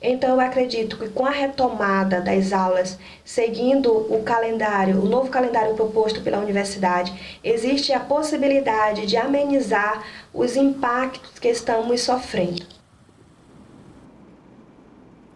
Então eu acredito que com a retomada das aulas, seguindo o novo calendário proposto pela universidade, existe a possibilidade de amenizar os impactos que estamos sofrendo.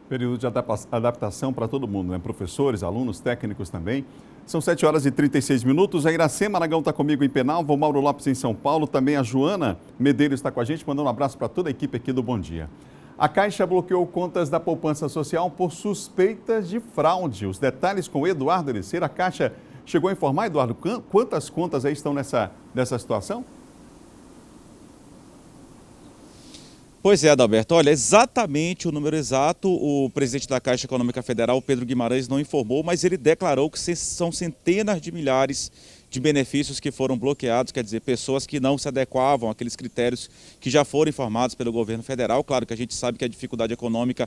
Período de adaptação para todo mundo, né? Professores, alunos, técnicos também. São 7 horas e 36 minutos. A Iracema Aragão está comigo em Penalva, o Mauro Lopes em São Paulo, também a Joana Medeiros está com a gente, mandando um abraço para toda a equipe aqui do Bom Dia. A Caixa bloqueou contas da poupança social por suspeitas de fraude. Os detalhes com Eduardo Eliceira. A Caixa chegou a informar, Eduardo, quantas contas aí estão nessa situação? Pois é, Adalberto. Olha, exatamente o número exato, o presidente da Caixa Econômica Federal, Pedro Guimarães, não informou, mas ele declarou que são centenas de milhares de benefícios que foram bloqueados, quer dizer, pessoas que não se adequavam àqueles critérios que já foram informados pelo governo federal. Claro que a gente sabe que a dificuldade econômica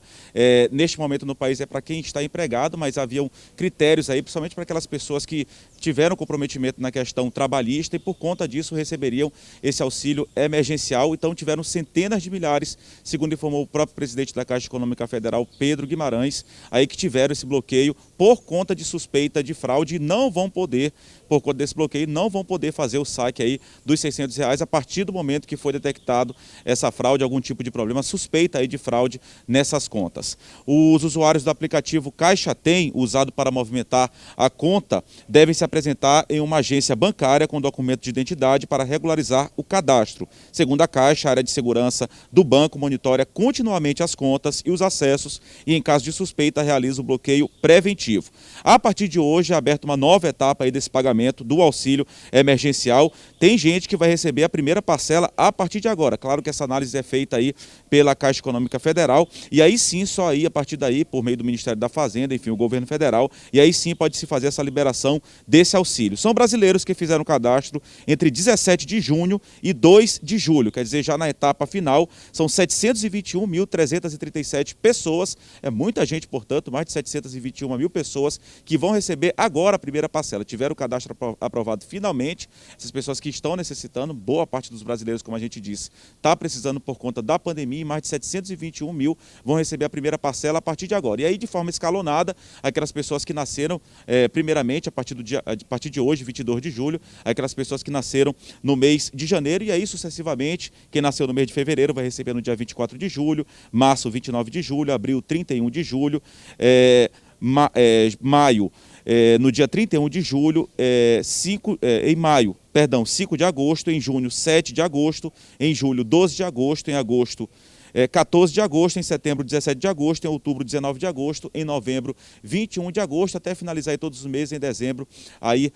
neste momento no país é para quem está empregado, mas haviam critérios aí, principalmente para aquelas pessoas que tiveram comprometimento na questão trabalhista e por conta disso receberiam esse auxílio emergencial. Então tiveram centenas de milhares, segundo informou o próprio presidente da Caixa Econômica Federal, Pedro Guimarães, aí que tiveram esse bloqueio por conta de suspeita de fraude e não vão poder, por conta desse bloqueio, não vão poder fazer o saque aí dos R$600 a partir do momento que foi detectado essa fraude, algum tipo de problema, suspeita aí de fraude nessas contas. Os usuários do aplicativo Caixa Tem, usado para movimentar a conta, devem se apresentar em uma agência bancária com documento de identidade para regularizar o cadastro. Segundo a Caixa, a área de segurança do banco monitora continuamente as contas e os acessos e, em caso de suspeita, realiza o bloqueio preventivo. A partir de hoje, é aberta uma nova etapa aí desse pagamento do auxílio emergencial. Tem gente que vai receber a primeira parcela a partir de agora. Claro que essa análise é feita aí pela Caixa Econômica Federal e aí sim, só aí, a partir daí, por meio do Ministério da Fazenda, enfim, o governo federal, e aí sim pode se fazer essa liberação desse auxílio. São brasileiros que fizeram cadastro entre 17 de junho e 2 de julho, quer dizer, já na etapa final, são 721.337 pessoas, é muita gente, portanto, mais de 721 mil pessoas que vão receber agora a primeira parcela. Tiveram o cadastro aprovado finalmente, essas pessoas que estão necessitando, boa parte dos brasileiros, como a gente disse, está precisando por conta da pandemia, e mais de 721 mil vão receber a primeira parcela a partir de agora. E aí, de forma escalonada, aquelas pessoas que nasceram, primeiramente, a partir de hoje, 22 de julho, aquelas pessoas que nasceram no mês de janeiro, e aí, sucessivamente, quem nasceu no mês de fevereiro vai receber no dia 24 de julho, março, 29 de julho, abril, 31 de julho, maio, no dia 31 de julho, em maio, 5 de agosto, em junho, 7 de agosto, em julho, 12 de agosto, em agosto, 14 de agosto, em setembro, 17 de agosto, em outubro, 19 de agosto, em novembro, 21 de agosto, até finalizar aí todos os meses, em dezembro, aí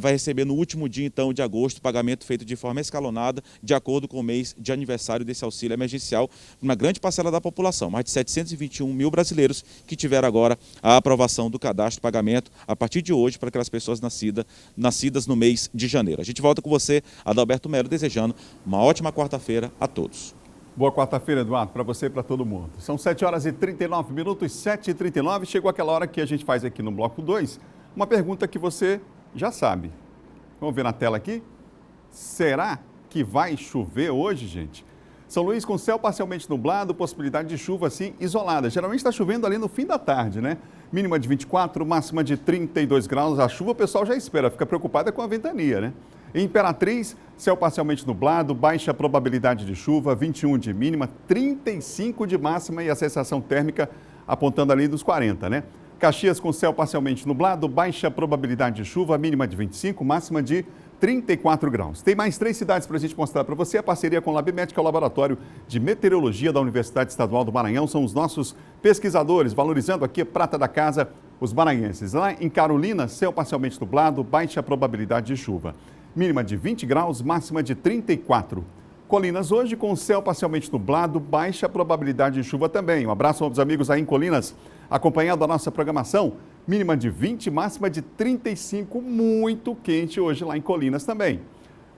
vai receber no último dia, então, de agosto, pagamento feito de forma escalonada, de acordo com o mês de aniversário desse auxílio emergencial, uma grande parcela da população, mais de 721 mil brasileiros que tiveram agora a aprovação do cadastro pagamento a partir de hoje para aquelas pessoas nascidas no mês de janeiro. A gente volta com você, Adalberto Melo, desejando uma ótima quarta-feira a todos. Boa quarta-feira, Eduardo, para você e para todo mundo. São 7 horas e 39 minutos, 7h39. Chegou aquela hora que a gente faz aqui no Bloco 2 uma pergunta que você já sabe. Vamos ver na tela aqui? Será que vai chover hoje, gente? São Luís com céu parcialmente nublado, possibilidade de chuva assim isolada. Geralmente está chovendo ali no fim da tarde, né? Mínima de 24, máxima de 32 graus. A chuva o pessoal já espera, fica preocupada com a ventania, né? Em Imperatriz, céu parcialmente nublado, baixa probabilidade de chuva, 21 de mínima, 35 de máxima e a sensação térmica apontando ali dos 40, né? Caxias com céu parcialmente nublado, baixa probabilidade de chuva, mínima de 25, máxima de 34 graus. Tem mais 3 cidades para a gente mostrar para você. A parceria com o LabMed, que é o Laboratório de Meteorologia da Universidade Estadual do Maranhão. São os nossos pesquisadores, valorizando aqui a prata da casa, os maranhenses. Lá em Carolina, céu parcialmente nublado, baixa probabilidade de chuva. Mínima de 20 graus, máxima de 34. Colinas hoje com céu parcialmente nublado, baixa probabilidade de chuva também. Um abraço aos amigos aí em Colinas, acompanhando a nossa programação. Mínima de 20, máxima de 35, muito quente hoje lá em Colinas também.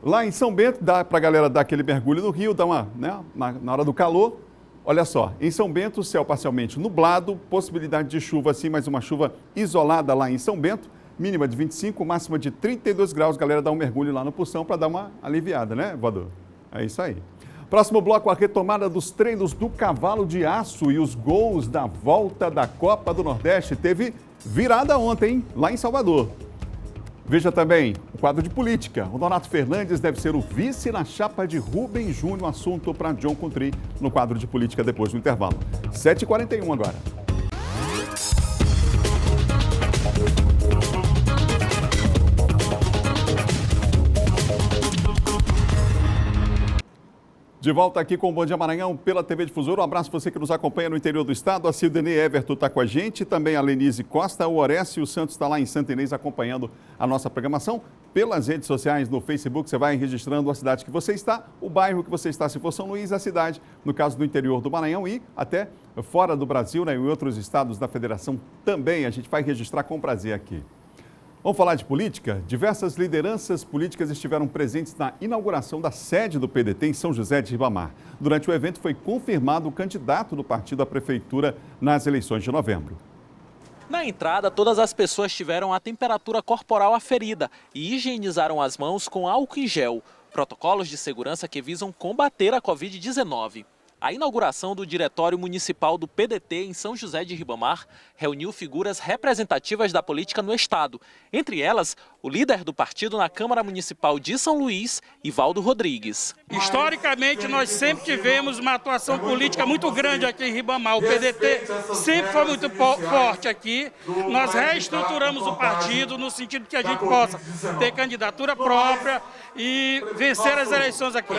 Lá em São Bento, dá para a galera dar aquele mergulho no rio, dá uma, né, na hora do calor. Olha só, em São Bento, céu parcialmente nublado, possibilidade de chuva sim, mas uma chuva isolada lá em São Bento. Mínima de 25, máxima de 32 graus. Galera, dá um mergulho lá no Poção para dar uma aliviada, né, voador? É isso aí. Próximo bloco, a retomada dos treinos do Cavalo de Aço e os gols da volta da Copa do Nordeste. Teve virada ontem, lá em Salvador. Veja também o quadro de política. O Donato Fernandes deve ser o vice na chapa de Rubem Júnior, assunto para John Country no quadro de política depois do intervalo. 7h41 agora. De volta aqui com o Bom Dia Maranhão pela TV Difusora. Um abraço para você que nos acompanha no interior do estado. A Cildene Everton está com a gente, também a Lenise Costa, o Horécio Santos está lá em Santa Inês acompanhando a nossa programação. Pelas redes sociais, no Facebook, você vai registrando a cidade que você está, o bairro que você está, se for São Luís, a cidade, no caso do interior do Maranhão e até fora do Brasil, né, em outros estados da federação também. A gente vai registrar com prazer aqui. Vamos falar de política? Diversas lideranças políticas estiveram presentes na inauguração da sede do PDT em São José de Ribamar. Durante o evento foi confirmado o candidato do partido à prefeitura nas eleições de novembro. Na entrada, todas as pessoas tiveram a temperatura corporal aferida e higienizaram as mãos com álcool em gel. Protocolos de segurança que visam combater a Covid-19. A inauguração do Diretório Municipal do PDT em São José de Ribamar reuniu figuras representativas da política no estado. Entre elas, o líder do partido na Câmara Municipal de São Luís, Ivaldo Rodrigues. Historicamente, nós sempre tivemos uma atuação política muito grande aqui em Ribamar. O PDT sempre foi muito forte aqui. Nós reestruturamos o partido no sentido que a gente possa ter candidatura própria e vencer as eleições aqui.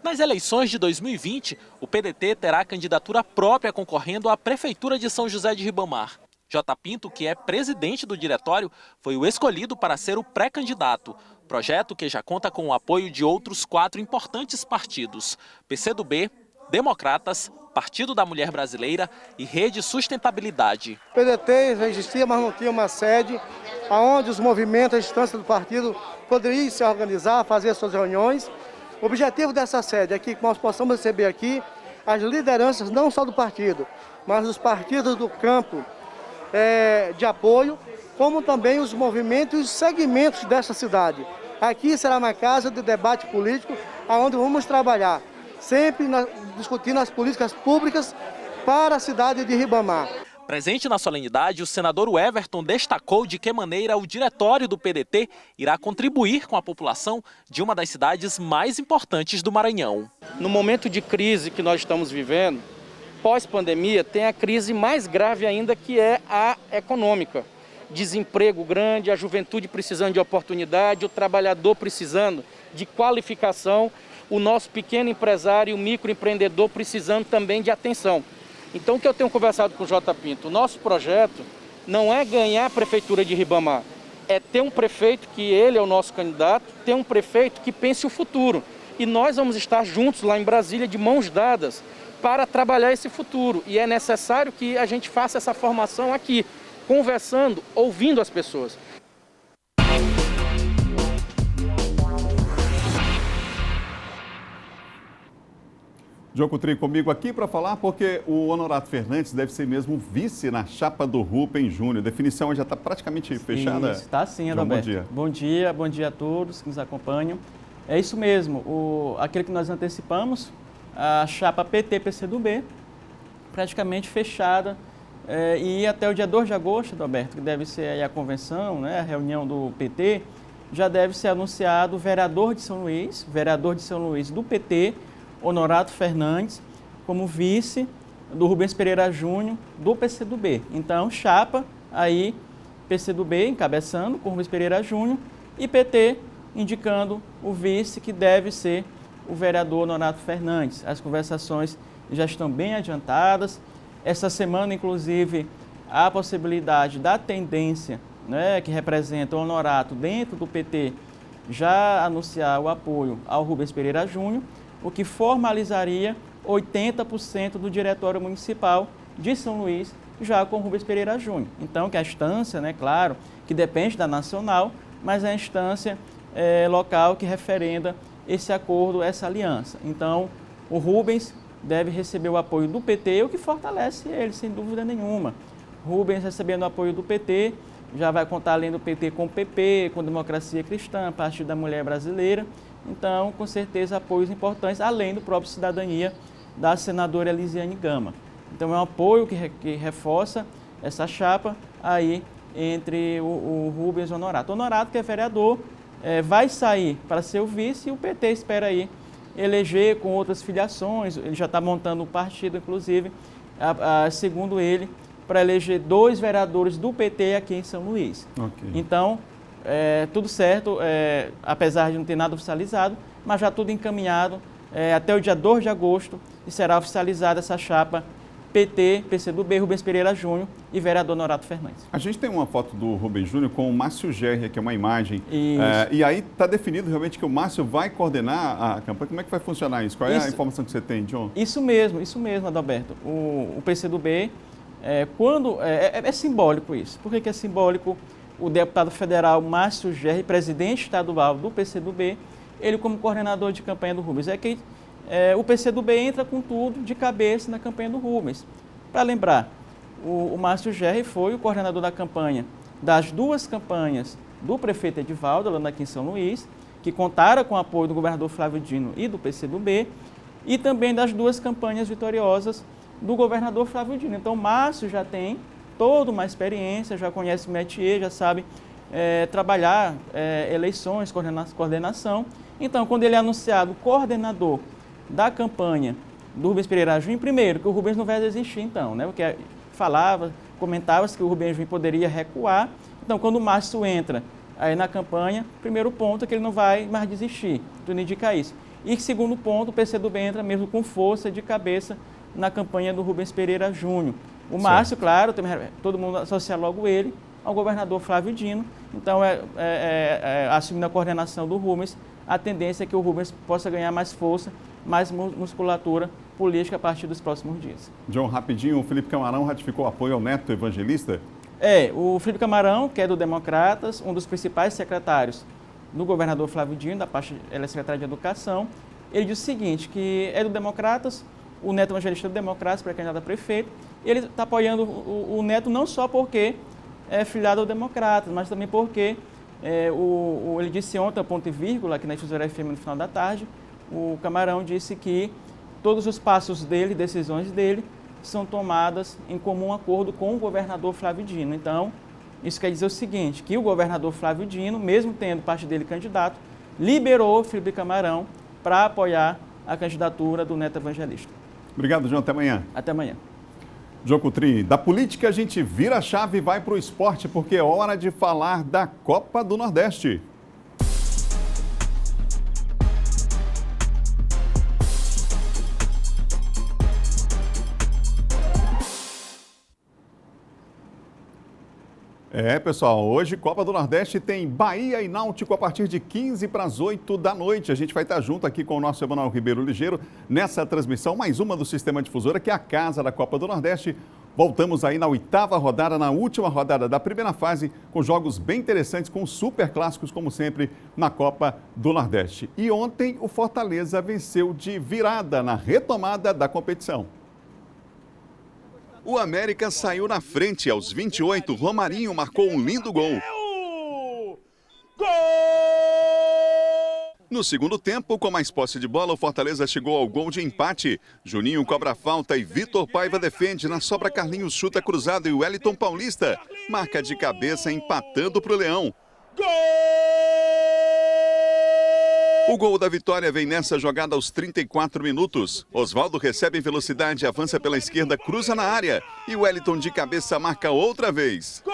Nas eleições de 2020, o PDT terá candidatura própria concorrendo à Prefeitura de São José de Ribamar. J. Pinto, que é presidente do diretório, foi o escolhido para ser o pré-candidato. Projeto que já conta com o apoio de outros 4 importantes partidos: PCdoB, Democratas, Partido da Mulher Brasileira e Rede Sustentabilidade. O PDT já existia, mas não tinha uma sede onde os movimentos, a instância do partido poderiam se organizar, fazer suas reuniões. O objetivo dessa sede é que nós possamos receber aqui as lideranças não só do partido, mas dos partidos do campo de apoio, como também os movimentos e os segmentos dessa cidade. Aqui será uma casa de debate político, onde vamos trabalhar, sempre discutindo as políticas públicas para a cidade de Ribamar. Presente na solenidade, o senador Everton destacou de que maneira o diretório do PDT irá contribuir com a população de uma das cidades mais importantes do Maranhão. No momento de crise que nós estamos vivendo, pós-pandemia, tem a crise mais grave ainda, que é a econômica. Desemprego grande, a juventude precisando de oportunidade, o trabalhador precisando de qualificação, o nosso pequeno empresário e o microempreendedor precisando também de atenção. Então, o que eu tenho conversado com o J. Pinto, o nosso projeto não é ganhar a Prefeitura de Ribamar, é ter um prefeito que ele é o nosso candidato, ter um prefeito que pense o futuro. E nós vamos estar juntos lá em Brasília, de mãos dadas, para trabalhar esse futuro. E é necessário que a gente faça essa formação aqui, conversando, ouvindo as pessoas. João Coutrinho comigo aqui para falar, porque o Honorato Fernandes deve ser mesmo vice na chapa do Rubem Júnior. A definição já está praticamente fechada? Está sim, Adalberto. Bom dia. Bom dia a todos que nos acompanham. É isso mesmo, aquele que nós antecipamos, a chapa PT-PCdoB, praticamente fechada, e até o dia 2 de agosto, Adalberto, que deve ser aí a convenção, né, a reunião do PT, já deve ser anunciado o vereador de São Luís do PT, Honorato Fernandes, como vice do Rubens Pereira Júnior do PCdoB. Então, chapa aí, PCdoB encabeçando com Rubens Pereira Júnior e PT indicando o vice, que deve ser o vereador Honorato Fernandes. As conversações já estão bem adiantadas. Essa semana, inclusive, há a possibilidade da tendência, né, que representa o Honorato dentro do PT, já anunciar o apoio ao Rubens Pereira Júnior, o que formalizaria 80% do Diretório Municipal de São Luís, já com Rubens Pereira Júnior. Então, que a instância, né, claro, que depende da nacional, mas é a instância local que referenda esse acordo, essa aliança. Então, o Rubens deve receber o apoio do PT, o que fortalece ele, sem dúvida nenhuma. Rubens recebendo o apoio do PT, já vai contar além do PT com o PP, com Democracia Cristã, Partido da Mulher Brasileira. Então, com certeza, apoios importantes, além do próprio Cidadania, da senadora Elisiane Gama. Então, é um apoio que reforça essa chapa aí entre o Rubens e o Honorato. O Honorato, que é vereador, vai sair para ser o vice, e o PT espera aí eleger com outras filiações. Ele já está montando um partido, inclusive, segundo ele, para eleger 2 vereadores do PT aqui em São Luís. Okay. Então, tudo certo, apesar de não ter nada oficializado, mas já tudo encaminhado até o dia 2 de agosto e será oficializada essa chapa PT, PCdoB, Rubens Pereira Júnior e vereador Norato Fernandes. A gente tem uma foto do Rubens Júnior com o Márcio Gerri, que é uma imagem. Isso. E aí está definido realmente que o Márcio vai coordenar a campanha. Como é que vai funcionar isso? Qual é a informação que você tem, John? Isso mesmo, Adalberto. O PCdoB, é simbólico isso. Por que é simbólico? O deputado federal Márcio Gerri, presidente estadual do PCdoB, ele como coordenador de campanha do Rubens. O PCdoB entra com tudo de cabeça na campanha do Rubens. Para lembrar, o Márcio Gerri foi o coordenador da campanha das 2 campanhas do prefeito Edivaldo, lá aqui em São Luís, que contaram com o apoio do governador Flávio Dino e do PCdoB, e também das 2 campanhas vitoriosas do governador Flávio Dino. Então, o Márcio já tem toda uma experiência, já conhece o métier, já sabe trabalhar eleições, coordenação. Então, quando ele é anunciado coordenador da campanha do Rubens Pereira Júnior, primeiro, que o Rubens não vai desistir então, né? Porque comentava-se que o Rubens Júnior poderia recuar. Então, quando o Márcio entra aí na campanha, primeiro ponto é que ele não vai mais desistir, tudo indica isso. E segundo ponto, o PCdoB entra mesmo com força de cabeça na campanha do Rubens Pereira Júnior. O Márcio, claro, todo mundo associa logo ele ao governador Flávio Dino. Então, assumindo a coordenação do Rubens, a tendência é que o Rubens possa ganhar mais força, mais musculatura política a partir dos próximos dias. John, rapidinho, o Felipe Camarão ratificou apoio ao Neto Evangelista? O Felipe Camarão, que é do Democratas, um dos principais secretários do governador Flávio Dino, ele é secretário de Educação, ele diz o seguinte, que é do Democratas, o Neto Evangelista é do Democratas, pré-candidato a prefeito, e ele está apoiando o Neto não só porque é filiado ao Democratas, mas também porque ele disse ontem, a ponto e vírgula, aqui na Difusora FM no final da tarde, o Camarão disse que todos os passos dele, decisões dele, são tomadas em comum acordo com o governador Flávio Dino. Então, isso quer dizer o seguinte, que o governador Flávio Dino, mesmo tendo parte dele candidato, liberou o Felipe Camarão para apoiar a candidatura do Neto Evangelista. Obrigado, João. Até amanhã. Até amanhã. João Coutrinho, da política a gente vira a chave e vai para o esporte, porque é hora de falar da Copa do Nordeste. Pessoal, hoje Copa do Nordeste tem Bahia e Náutico a partir de 15 para as 8 da noite. A gente vai estar junto aqui com o nosso Emanuel Ribeiro Ligeiro nessa transmissão, mais uma do Sistema Difusora, que é a casa da Copa do Nordeste. Voltamos aí na 8ª rodada, na última rodada da primeira fase, com jogos bem interessantes, com super clássicos, como sempre, na Copa do Nordeste. E ontem o Fortaleza venceu de virada na retomada da competição. O América saiu na frente aos 28, Romarinho marcou um lindo gol. Gol! No segundo tempo, com mais posse de bola, o Fortaleza chegou ao gol de empate. Juninho cobra falta e Vitor Paiva defende. Na sobra, Carlinhos chuta cruzado e Wellington Paulista marca de cabeça, empatando para o Leão. Gol! O gol da vitória vem nessa jogada aos 34 minutos. Oswaldo recebe em velocidade, avança pela esquerda, cruza na área. E Wellington de cabeça marca outra vez. Gol!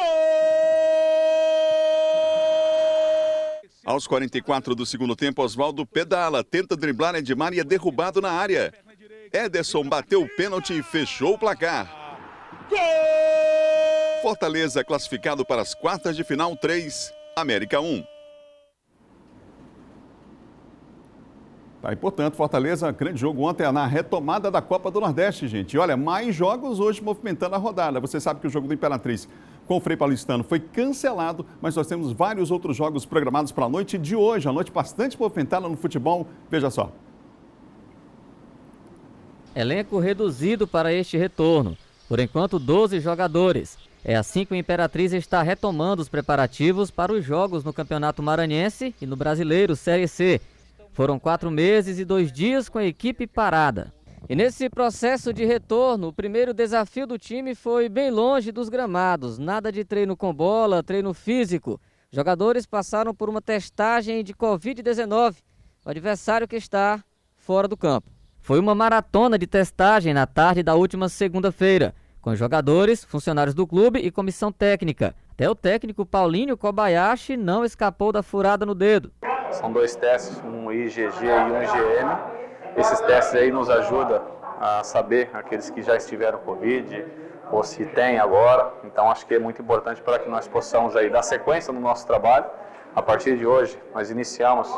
Aos 44 do segundo tempo, Oswaldo pedala, tenta driblar Edmar e é derrubado na área. Ederson bateu o pênalti e fechou o placar. Gol! Fortaleza classificado para as quartas de final 3, América 1. Tá, e portanto, Fortaleza, grande jogo ontem na retomada da Copa do Nordeste, gente. E olha, mais jogos hoje movimentando a rodada. Você sabe que o jogo do Imperatriz com o Frei Paulistano foi cancelado, mas nós temos vários outros jogos programados para a noite de hoje. A noite bastante movimentada no futebol. Veja só. Elenco reduzido para este retorno. Por enquanto, 12 jogadores. É assim que o Imperatriz está retomando os preparativos para os jogos no Campeonato Maranhense e no Brasileiro Série C. Foram 4 meses e 2 dias com a equipe parada. E nesse processo de retorno, o primeiro desafio do time foi bem longe dos gramados. Nada de treino com bola, treino físico. Jogadores passaram por uma testagem de Covid-19, o adversário que está fora do campo. Foi uma maratona de testagem na tarde da última segunda-feira, com jogadores, funcionários do clube e comissão técnica. Até o técnico Paulinho Kobayashi não escapou da furada no dedo. São 2 testes, um IgG e um IgM. Esses testes aí nos ajudam a saber aqueles que já estiveram Covid ou se tem agora. Então acho que é muito importante para que nós possamos aí dar sequência no nosso trabalho. A partir de hoje nós iniciamos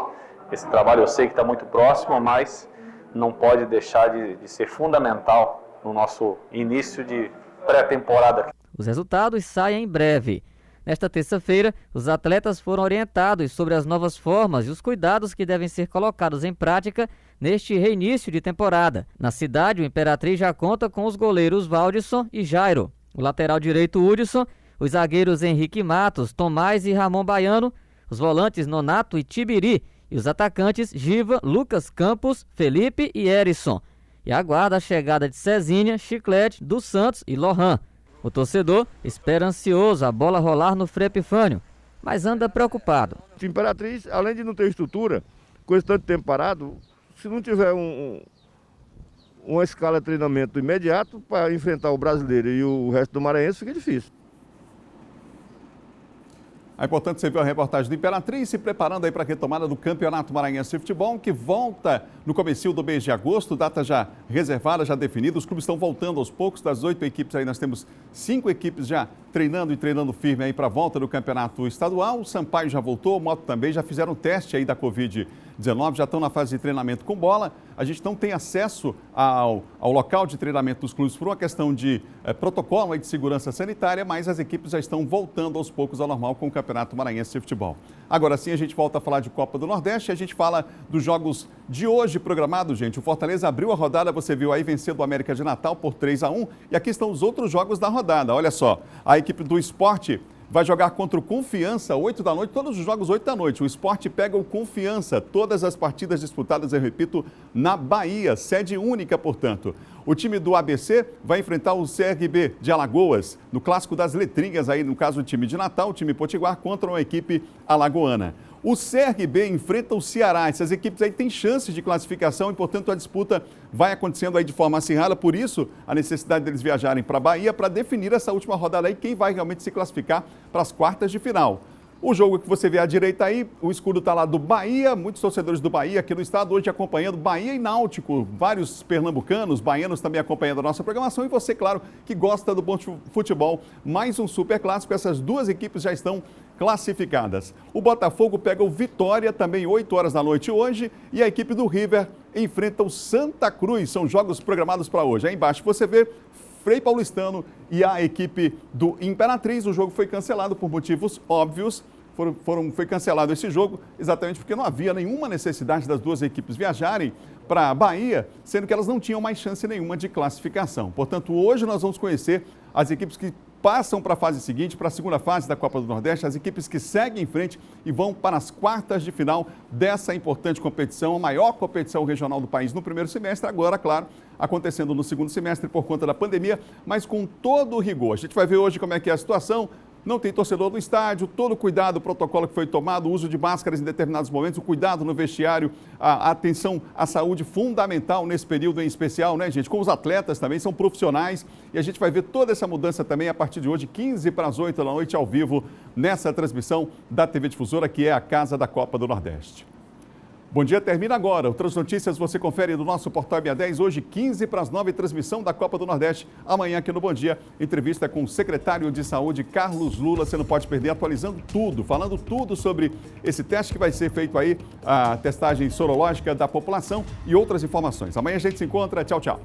esse trabalho, eu sei que está muito próximo, mas não pode deixar de ser fundamental no nosso início de pré-temporada. Os resultados saem em breve. Nesta terça-feira, os atletas foram orientados sobre as novas formas e os cuidados que devem ser colocados em prática neste reinício de temporada. Na cidade, o Imperatriz já conta com os goleiros Valdisson e Jairo, o lateral direito Hudson, os zagueiros Henrique Matos, Tomás e Ramon Baiano, os volantes Nonato e Tibiri e os atacantes Giva, Lucas Campos, Felipe e Erisson. E aguarda a chegada de Cezinha, Chiclete, dos Santos e Lohan. O torcedor espera ansioso a bola rolar no Frei Epifânio, mas anda preocupado. O Imperatriz, além de não ter estrutura, com esse tanto tempo parado, se não tiver uma escala de treinamento imediato para enfrentar o brasileiro e o resto do maranhense, fica difícil. É importante você ver a reportagem do Imperatriz se preparando aí para a retomada do Campeonato Maranhense de Futebol, que volta no comecinho do mês de agosto, data já reservada, já definida. Os clubes estão voltando aos poucos. Das 8 equipes aí nós temos 5 equipes já treinando e treinando firme aí para a volta do Campeonato Estadual. O Sampaio já voltou, o Moto também, já fizeram teste aí da Covid-19, já estão na fase de treinamento com bola. A gente não tem acesso ao local de treinamento dos clubes por uma questão de protocolo aí de segurança sanitária, mas as equipes já estão voltando aos poucos ao normal com o Campeonato Maranhense de Futebol. Agora sim, a gente volta a falar de Copa do Nordeste, a gente fala dos jogos de hoje programados, gente. O Fortaleza abriu a rodada, você viu aí, vencendo o América de Natal por 3-1. E aqui estão os outros jogos da rodada. Olha só, a equipe do Sport vai jogar contra o Confiança, 8 da noite, todos os jogos 8 da noite. O Sport pega o Confiança, todas as partidas disputadas, eu repito, na Bahia, sede única, portanto. O time do ABC vai enfrentar o CRB de Alagoas, no Clássico das Letrinhas, aí no caso o time de Natal, o time Potiguar, contra uma equipe alagoana. O CRB enfrenta o Ceará. Essas equipes aí têm chances de classificação e, portanto, a disputa vai acontecendo aí de forma acirrada. Por isso, a necessidade deles viajarem para a Bahia para definir essa última rodada aí, quem vai realmente se classificar para as quartas de final. O jogo que você vê à direita aí, o escudo está lá do Bahia, muitos torcedores do Bahia aqui no estado hoje acompanhando Bahia e Náutico, vários pernambucanos, baianos também acompanhando a nossa programação e você, claro, que gosta do bom futebol, mais um super clássico, essas duas equipes já estão classificadas. O Botafogo pega o Vitória, também 8 horas da noite hoje, e a equipe do River enfrenta o Santa Cruz, são jogos programados para hoje. Aí embaixo você vê Frei Paulistano e a equipe do Imperatriz. O jogo foi cancelado por motivos óbvios. Foi cancelado esse jogo exatamente porque não havia nenhuma necessidade das duas equipes viajarem para a Bahia, sendo que elas não tinham mais chance nenhuma de classificação. Portanto, hoje nós vamos conhecer as equipes que passam para a fase seguinte, para a segunda fase da Copa do Nordeste, as equipes que seguem em frente e vão para as quartas de final dessa importante competição, a maior competição regional do país no primeiro semestre, agora, claro, acontecendo no segundo semestre por conta da pandemia, mas com todo o rigor. A gente vai ver hoje como é que é a situação. Não tem torcedor no estádio, todo o cuidado, o protocolo que foi tomado, o uso de máscaras em determinados momentos, o cuidado no vestiário, a atenção à saúde fundamental nesse período em especial, né, gente? Com os atletas também, são profissionais e a gente vai ver toda essa mudança também a partir de hoje, 15 para as 8 da noite, ao vivo, nessa transmissão da TV Difusora, que é a Casa da Copa do Nordeste. Bom dia, termina agora. Outras notícias você confere no nosso portal MA10, hoje 15 para as 9, transmissão da Copa do Nordeste. Amanhã aqui no Bom Dia, entrevista com o secretário de Saúde, Carlos Lula. Você não pode perder, atualizando tudo, falando tudo sobre esse teste que vai ser feito aí, a testagem sorológica da população e outras informações. Amanhã a gente se encontra. Tchau, tchau.